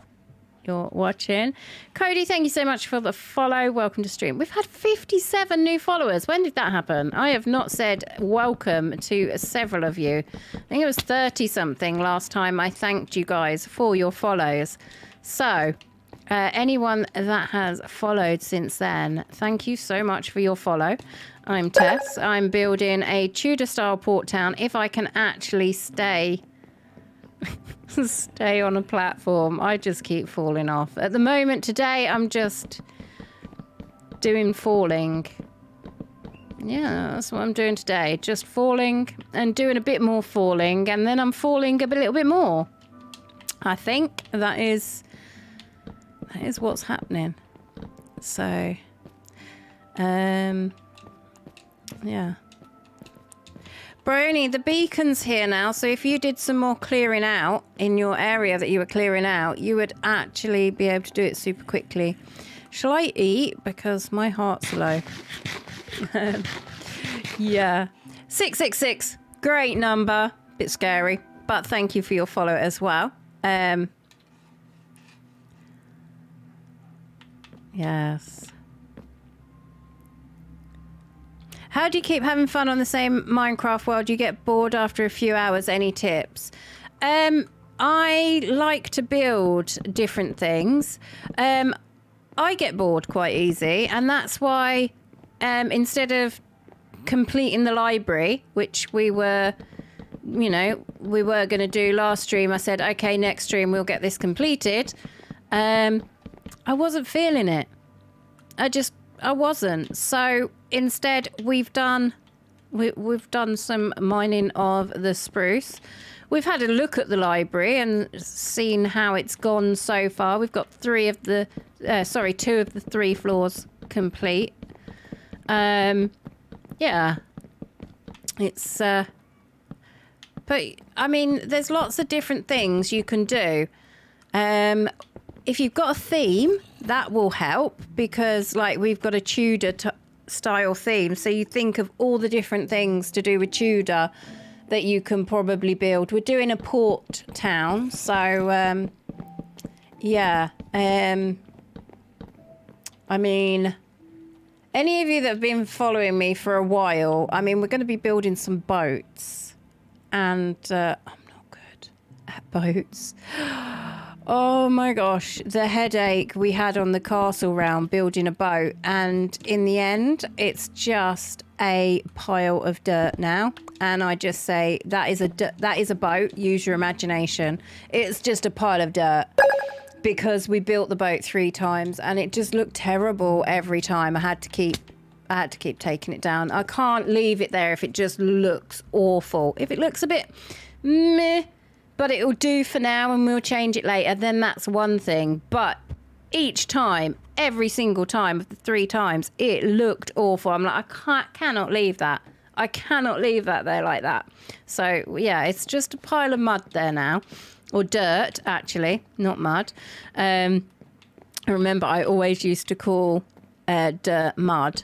you're watching. Cody, thank you so much for the follow. Welcome to stream. We've had 57 new followers. When did that happen? I have not said welcome to several of you. I think it was 30 something last time I thanked you guys for your follows. So anyone that has followed since then, thank you so much for your follow. I'm Tess. I'm building a Tudor style port town. If I can actually stay on a platform, I just keep falling off. At the moment today, I'm just doing falling. Yeah, that's what I'm doing today. Just falling and doing a bit more falling, and then I'm falling a little bit more. I think that is what's happening. So, yeah. Brony, the beacon's here now, so if you did some more clearing out in your area that you were clearing out, you would actually be able to do it super quickly. Shall I eat? Because my heart's low. Yeah. 666. Great number. Bit scary, but thank you for your follow as well. Yes. How do you keep having fun on the same Minecraft world? You get bored after a few hours. Any tips? I like to build different things. I get bored quite easy, and that's why instead of completing the library, which we were going to do last stream, I said, okay, next stream we'll get this completed. I wasn't feeling it. I wasn't. So instead, we've done some mining of the spruce. We've had a look at the library and seen how it's gone so far. We've got 2 of the 3 floors complete. Yeah, it's. But I mean, there's lots of different things you can do. If you've got a theme, that will help, because like we've got a Tudor style theme. So you think of all the different things to do with Tudor that you can probably build. We're doing a port town. So, yeah. I mean, any of you that have been following me for a while, I mean, we're going to be building some boats. And I'm not good at boats. Oh my gosh, the headache we had on the castle round building a boat, and in the end it's just a pile of dirt now. And I just say that is a boat. Use your imagination. It's just a pile of dirt, because we built the boat 3 times and it just looked terrible every time. I had to keep taking it down. I can't leave it there if it just looks awful. If it looks a bit meh, but it'll do for now and we'll change it later, then that's one thing. But each time, every single time of the 3 times, it looked awful. I'm like, I cannot leave that. I cannot leave that there like that. So, yeah, it's just a pile of mud there now. Or dirt, actually, not mud. I remember I always used to call dirt mud.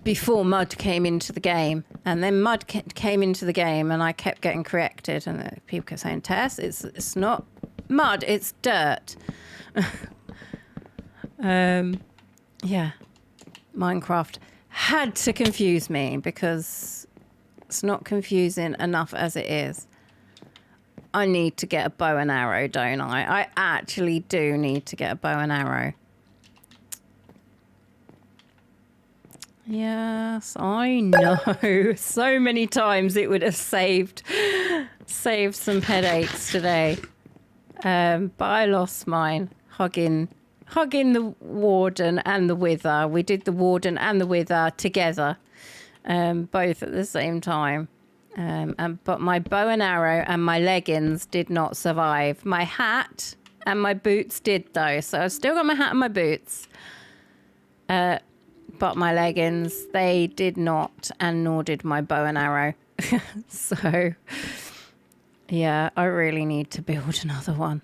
Before mud came into the game, and then mud came into the game, and I kept getting corrected, and people kept saying, Tess, it's not mud, it's dirt. Yeah, Minecraft had to confuse me, because it's not confusing enough as it is. I need to get a bow and arrow, don't I? I actually do need to get a bow and arrow. Yes, I know. So many times it would have saved some headaches today. But I lost mine hugging the warden and the wither. We did the warden and the wither together, both at the same time. But my bow and arrow and my leggings did not survive. My hat and my boots did, though. So I've still got my hat and my boots. But my leggings, they did not, and nor did my bow and arrow. So, yeah, I really need to build another one.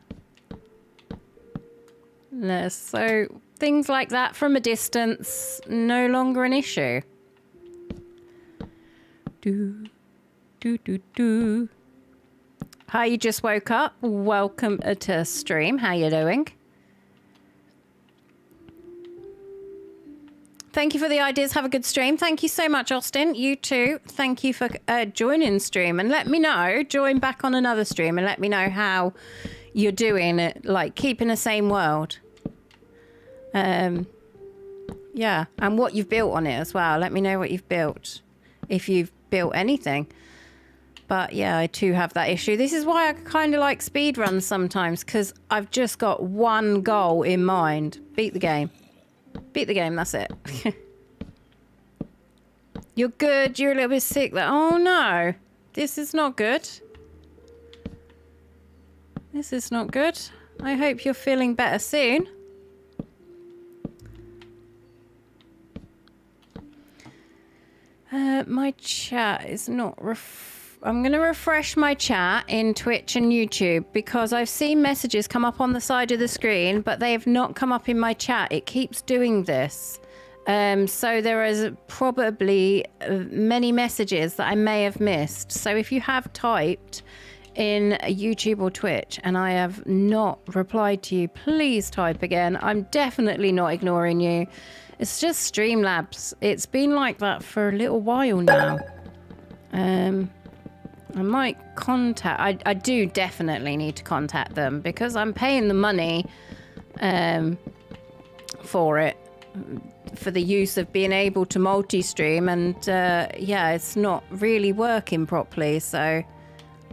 So, things like that from a distance, no longer an issue. Hi, you just woke up. Welcome to stream. How you doing? Thank you for the ideas. Have a good stream. Thank you so much, Austin. You too. Thank you for joining stream. And let me know, join back on another stream and let me know how you're doing it, like keeping the same world. Yeah, and what you've built on it as well. Let me know what you've built, if you've built anything. But yeah, I too have that issue. This is why I kind of like speedruns sometimes, because I've just got one goal in mind. Beat the game. Beat the game, that's it. You're good, you're a little bit sick. Oh no, this is not good. This is not good. I hope you're feeling better soon. My chat is not... I'm going to refresh my chat in Twitch and YouTube, because I've seen messages come up on the side of the screen, but they have not come up in my chat. It keeps doing this. So there is probably many messages that I may have missed. So if you have typed in YouTube or Twitch and I have not replied to you, please type again. I'm definitely not ignoring you. It's just Streamlabs. It's been like that for a little while now. I might contact... I do definitely need to contact them because I'm paying the money for it, for the use of being able to multi-stream, and yeah, it's not really working properly, so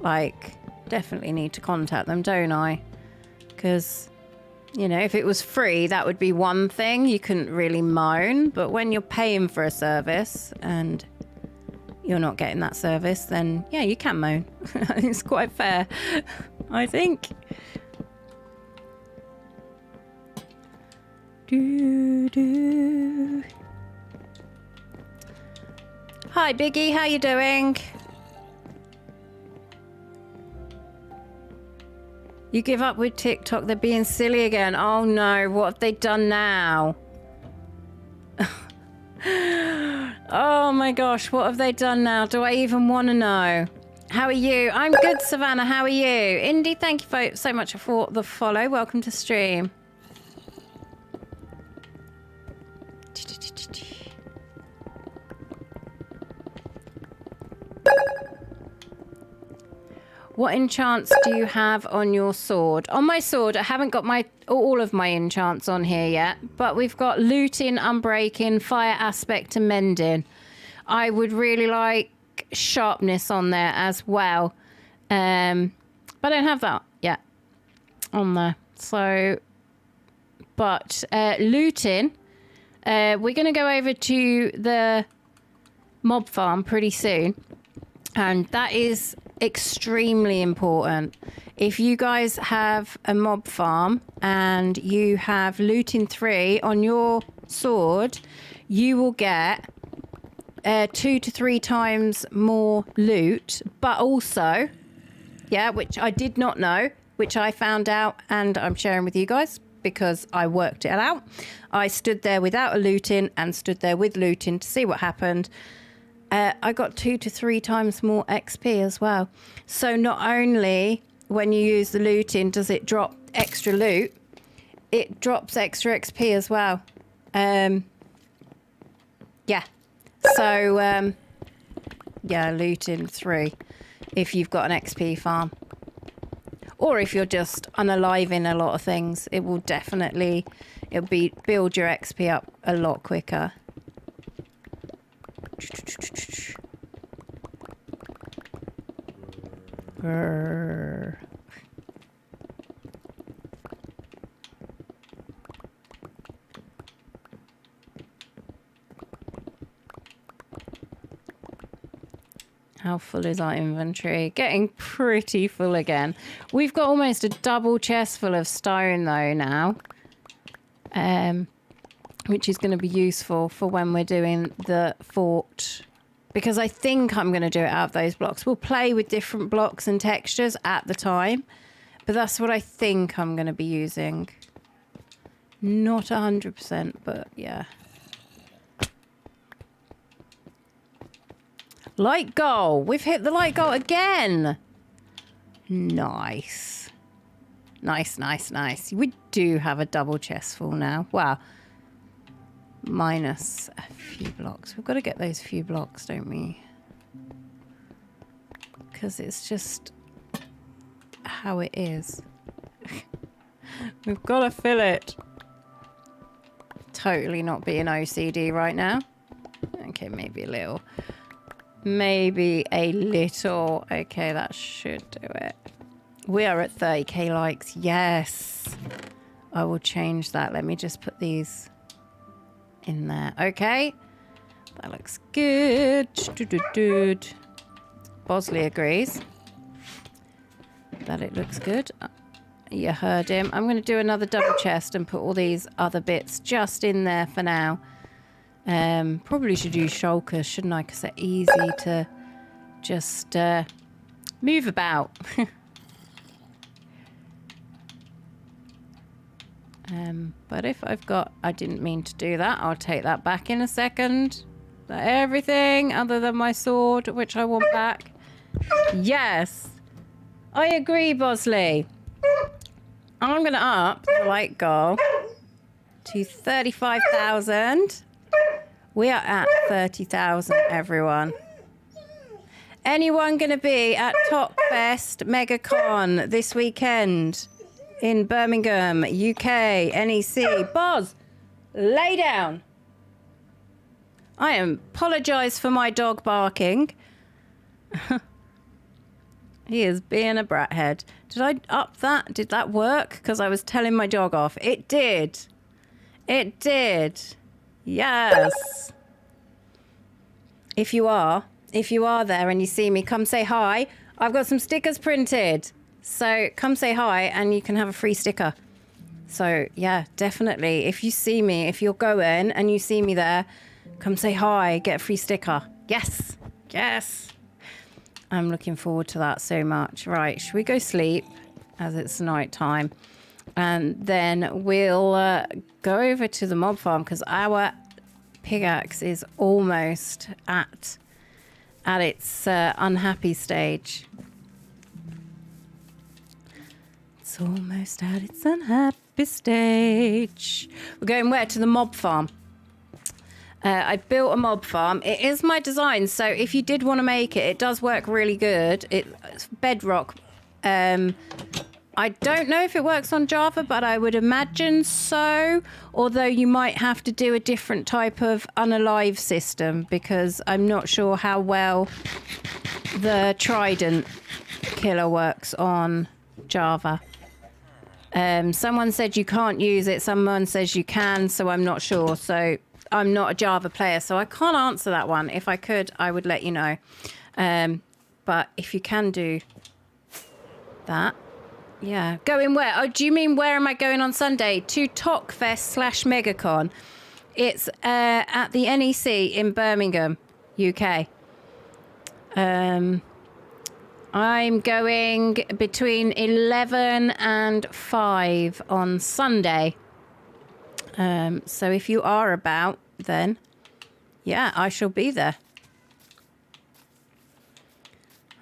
like definitely need to contact them, don't I? Because, you know, if it was free that would be one thing, you couldn't really moan, but when you're paying for a service and you're not getting that service, then yeah, you can moan. It's quite fair, I think. Hi Biggie, how you doing? You give up with TikTok, they're being silly again. Oh no, what have they done now? Oh my gosh, what have they done now? Do I even want to know? How are you? I'm good, Savannah, how are you? Indy, thank you so much for the follow. Welcome to stream. What enchants do you have on your sword? On my sword, I haven't got all of my enchants on here yet, but we've got looting, unbreaking, fire aspect, and mending. I would really like sharpness on there as well, but I don't have that yet on there. So, but looting, we're going to go over to the mob farm pretty soon, and that is extremely important. If you guys have a mob farm and you have looting 3 on your sword, you will get 2 to 3 times more loot, but also, yeah, which I did not know, which I found out and I'm sharing with you guys because I worked it out. I stood there without a looting and stood there with looting to see what happened. I got 2 to 3 times more XP as well. So not only when you use the looting does it drop extra loot, it drops extra XP as well. Yeah. So, yeah, looting 3 if you've got an XP farm. Or if you're just unaliving a lot of things, it will definitely, build your XP up a lot quicker. Grrr. How full is our inventory? Getting pretty full again. We've got almost a double chest full of stone though now. Which is going to be useful for when we're doing the fort. Because I think I'm going to do it out of those blocks. We'll play with different blocks and textures at the time. But that's what I think I'm going to be using. Not 100%, but yeah. Light goal. We've hit the light goal again. Nice. Nice, nice, nice. We do have a double chest full now. Wow. Minus a few blocks. We've got to get those few blocks, don't we? Because it's just how it is. We've got to fill it. Totally not being OCD right now. Okay, maybe a little. Maybe a little. Okay, that should do it. We are at 30k likes. Yes. I will change that. Let me just put these in there. Okay. That looks good. Bosley agrees that it looks good. You heard him. I'm going to do another double chest and put all these other bits just in there for now. Probably should use shulkers, shouldn't I? Because they're easy to just move about. But if I've got... I didn't mean to do that. I'll take that back in a second. Everything other than my sword, which I want back. Yes. I agree, Bosley. I'm going to up the light goal to 35,000. We are at 30,000, everyone. Anyone going to be at Talkfest MegaCon this weekend in Birmingham, UK, NEC? Boz, lay down. I apologise for my dog barking. He is being a brat head. Did I up that? Did that work? Because I was telling my dog off. It did. It did. Yes. If you are there and you see me, come say hi. I've got some stickers printed. So come say hi and you can have a free sticker. So yeah, definitely. If you see me, if you're going and you see me there, come say hi, get a free sticker. Yes. Yes. I'm looking forward to that so much. Right, should we go sleep as it's night time? And then we'll go over to the mob farm because our pickaxe is almost at its unhappy stage. It's almost at its unhappy stage. We're going where? To the mob farm. I built a mob farm. It is my design, so if you did want to make it, it does work really good. It's Bedrock. I don't know if it works on Java, but I would imagine so. Although you might have to do a different type of unalive system because I'm not sure how well the Trident killer works on Java. Someone said you can't use it. Someone says you can, so I'm not sure. So I'm not a Java player, so I can't answer that one. If I could, I would let you know. But if you can do that, yeah. Going where? Oh, do you mean where am I going on Sunday? To Talkfest/MegaCon. It's at the NEC in Birmingham, UK. I'm going between 11 and 5 on Sunday. So if you are about, then yeah, I shall be there.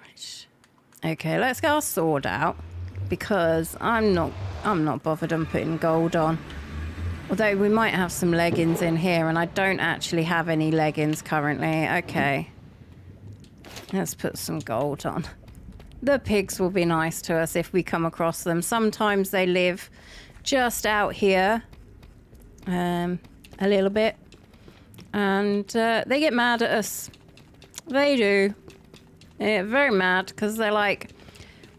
Right. Okay, let's get our sword out because I'm not bothered on putting gold on. Although we might have some leggings in here, and I don't actually have any leggings currently. Okay, let's put some gold on. The pigs will be nice to us if we come across them. Sometimes they live just out here. A little bit, and they get mad at us. They do. They're very mad because they're like,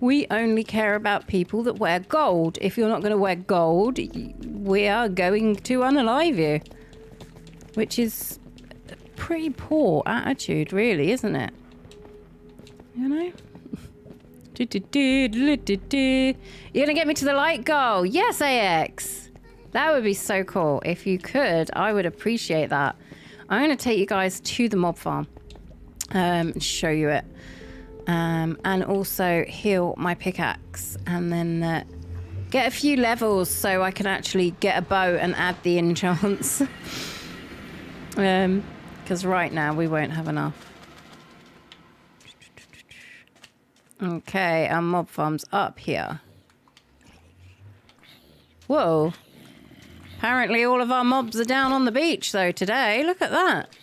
we only care about people that wear gold. If you're not going to wear gold, we are going to unalive you, which is a pretty poor attitude, really, isn't it? You know. You're gonna get me to the light goal? Yes, AX. That would be so cool. If you could, I would appreciate that. I'm going to take you guys to the mob farm and show you it. And also heal my pickaxe and then get a few levels so I can actually get a bow and add the enchants. Because right now we won't have enough. Okay, our mob farm's up here. Whoa. Apparently all of our mobs are down on the beach, though, today. Look at that.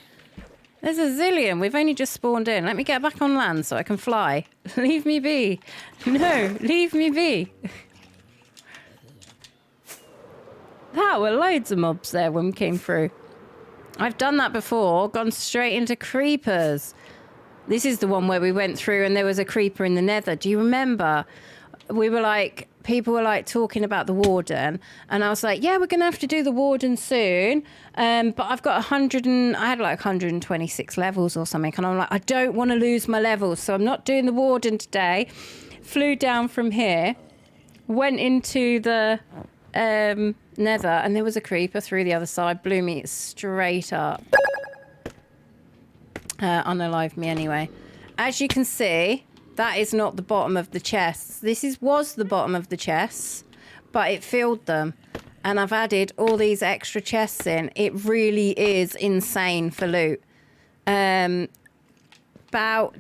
There's a zillion. We've only just spawned in. Let me get back on land so I can fly. Leave me be. No, leave me be. There were loads of mobs there when we came through. I've done that before, gone straight into creepers. This is the one where we went through and there was a creeper in the nether. Do you remember? We were like, people were like talking about the warden, and I was like, yeah, we're going to have to do the warden soon. But I've got I had like 126 levels or something. And I'm like, I don't want to lose my levels. So I'm not doing the warden today. Flew down from here, went into the nether, and there was a creeper through the other side, blew me straight up. Unalived me anyway. As you can see, that is not the bottom of the chests. This was the bottom of the chests, but it filled them. And I've added all these extra chests in. It really is insane for loot. About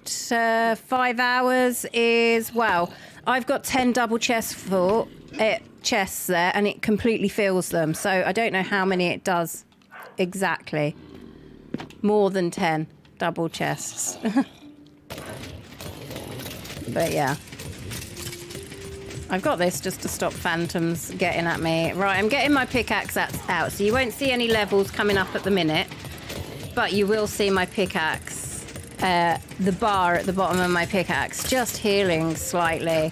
5 hours is, well, I've got 10 double chests there, and it completely fills them. So I don't know how many it does exactly. More than 10 double chests. But yeah. I've got this just to stop phantoms getting at me. Right, I'm getting my pickaxe out, so you won't see any levels coming up at the minute, but you will see my pickaxe, the bar at the bottom of my pickaxe, just healing slightly.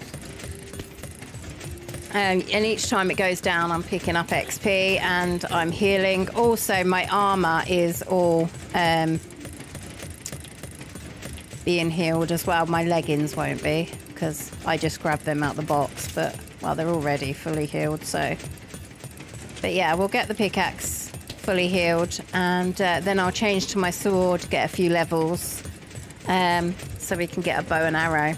And each time it goes down, I'm picking up XP and I'm healing. Also, my armor is all being healed as well. My leggings won't be, because I just grabbed them out the box, but well, they're already fully healed. So, but yeah, we'll get the pickaxe fully healed, and then I'll change to my sword, get a few levels, so we can get a bow and arrow.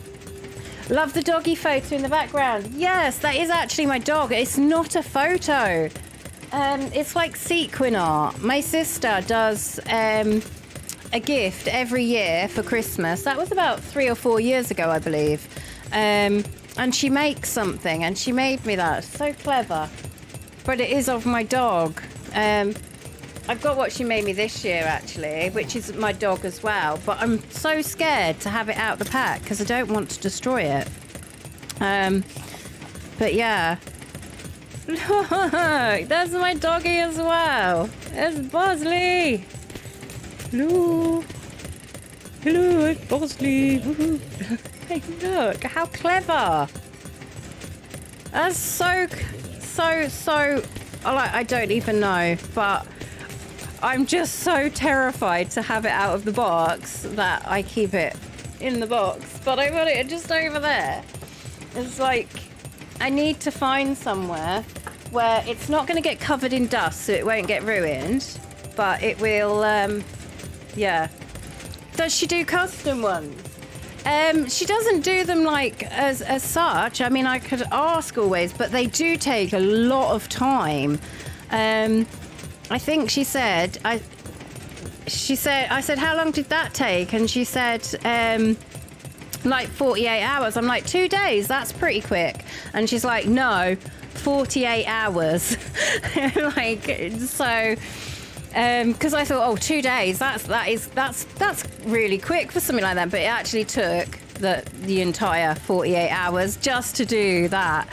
Love the doggy photo in the background. Yes, that is actually my dog. It's not a photo. It's like sequin art. My sister does a gift every year for Christmas. That was about 3 or 4 years ago, I believe. And she makes something, and she made me that. So clever. But it is of my dog. I've got what she made me this year, actually, which is my dog as well. But I'm so scared to have it out the pack because I don't want to destroy it. But yeah. Look, that's my doggy as well. It's Bosley. Hello. Hello, it's Bosley. Hey, look, how clever. That's so, I don't even know, but I'm just so terrified to have it out of the box that I keep it in the box. But I want it just over there. It's like, I need to find somewhere where it's not going to get covered in dust, so it won't get ruined, but it will, yeah. Does she do custom ones? She doesn't do them like as such. I mean, I could ask always, but they do take a lot of time. I think she said, I said, how long did that take? And she said, like 48 hours. I'm like, 2 days, that's pretty quick. And she's like, no, 48 hours. Like, so, because I thought, oh, 2 days, that's really quick for something like that. But it actually took the entire 48 hours just to do that.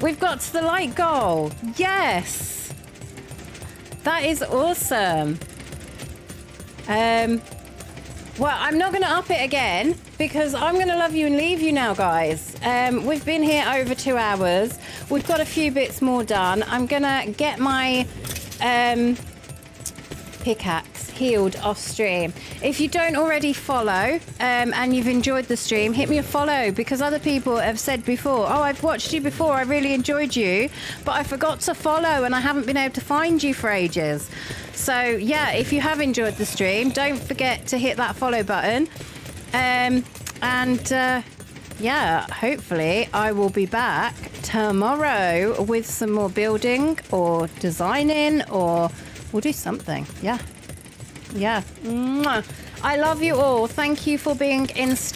We've got to the light goal. Yes. That is awesome. Well, I'm not going to up it again because I'm going to love you and leave you now, guys. We've been here over 2 hours. We've got a few bits more done. I'm going to get my pickaxe healed off stream. If you don't already follow and you've enjoyed the stream, hit me a follow, because other people have said before, oh, I've watched you before, I really enjoyed you, but I forgot to follow and I haven't been able to find you for ages. So yeah, if you have enjoyed the stream, don't forget to hit that follow button. Yeah, hopefully I will be back tomorrow with some more building or designing, or we'll do something. Yeah. Mwah. I love you all. Thank you for being in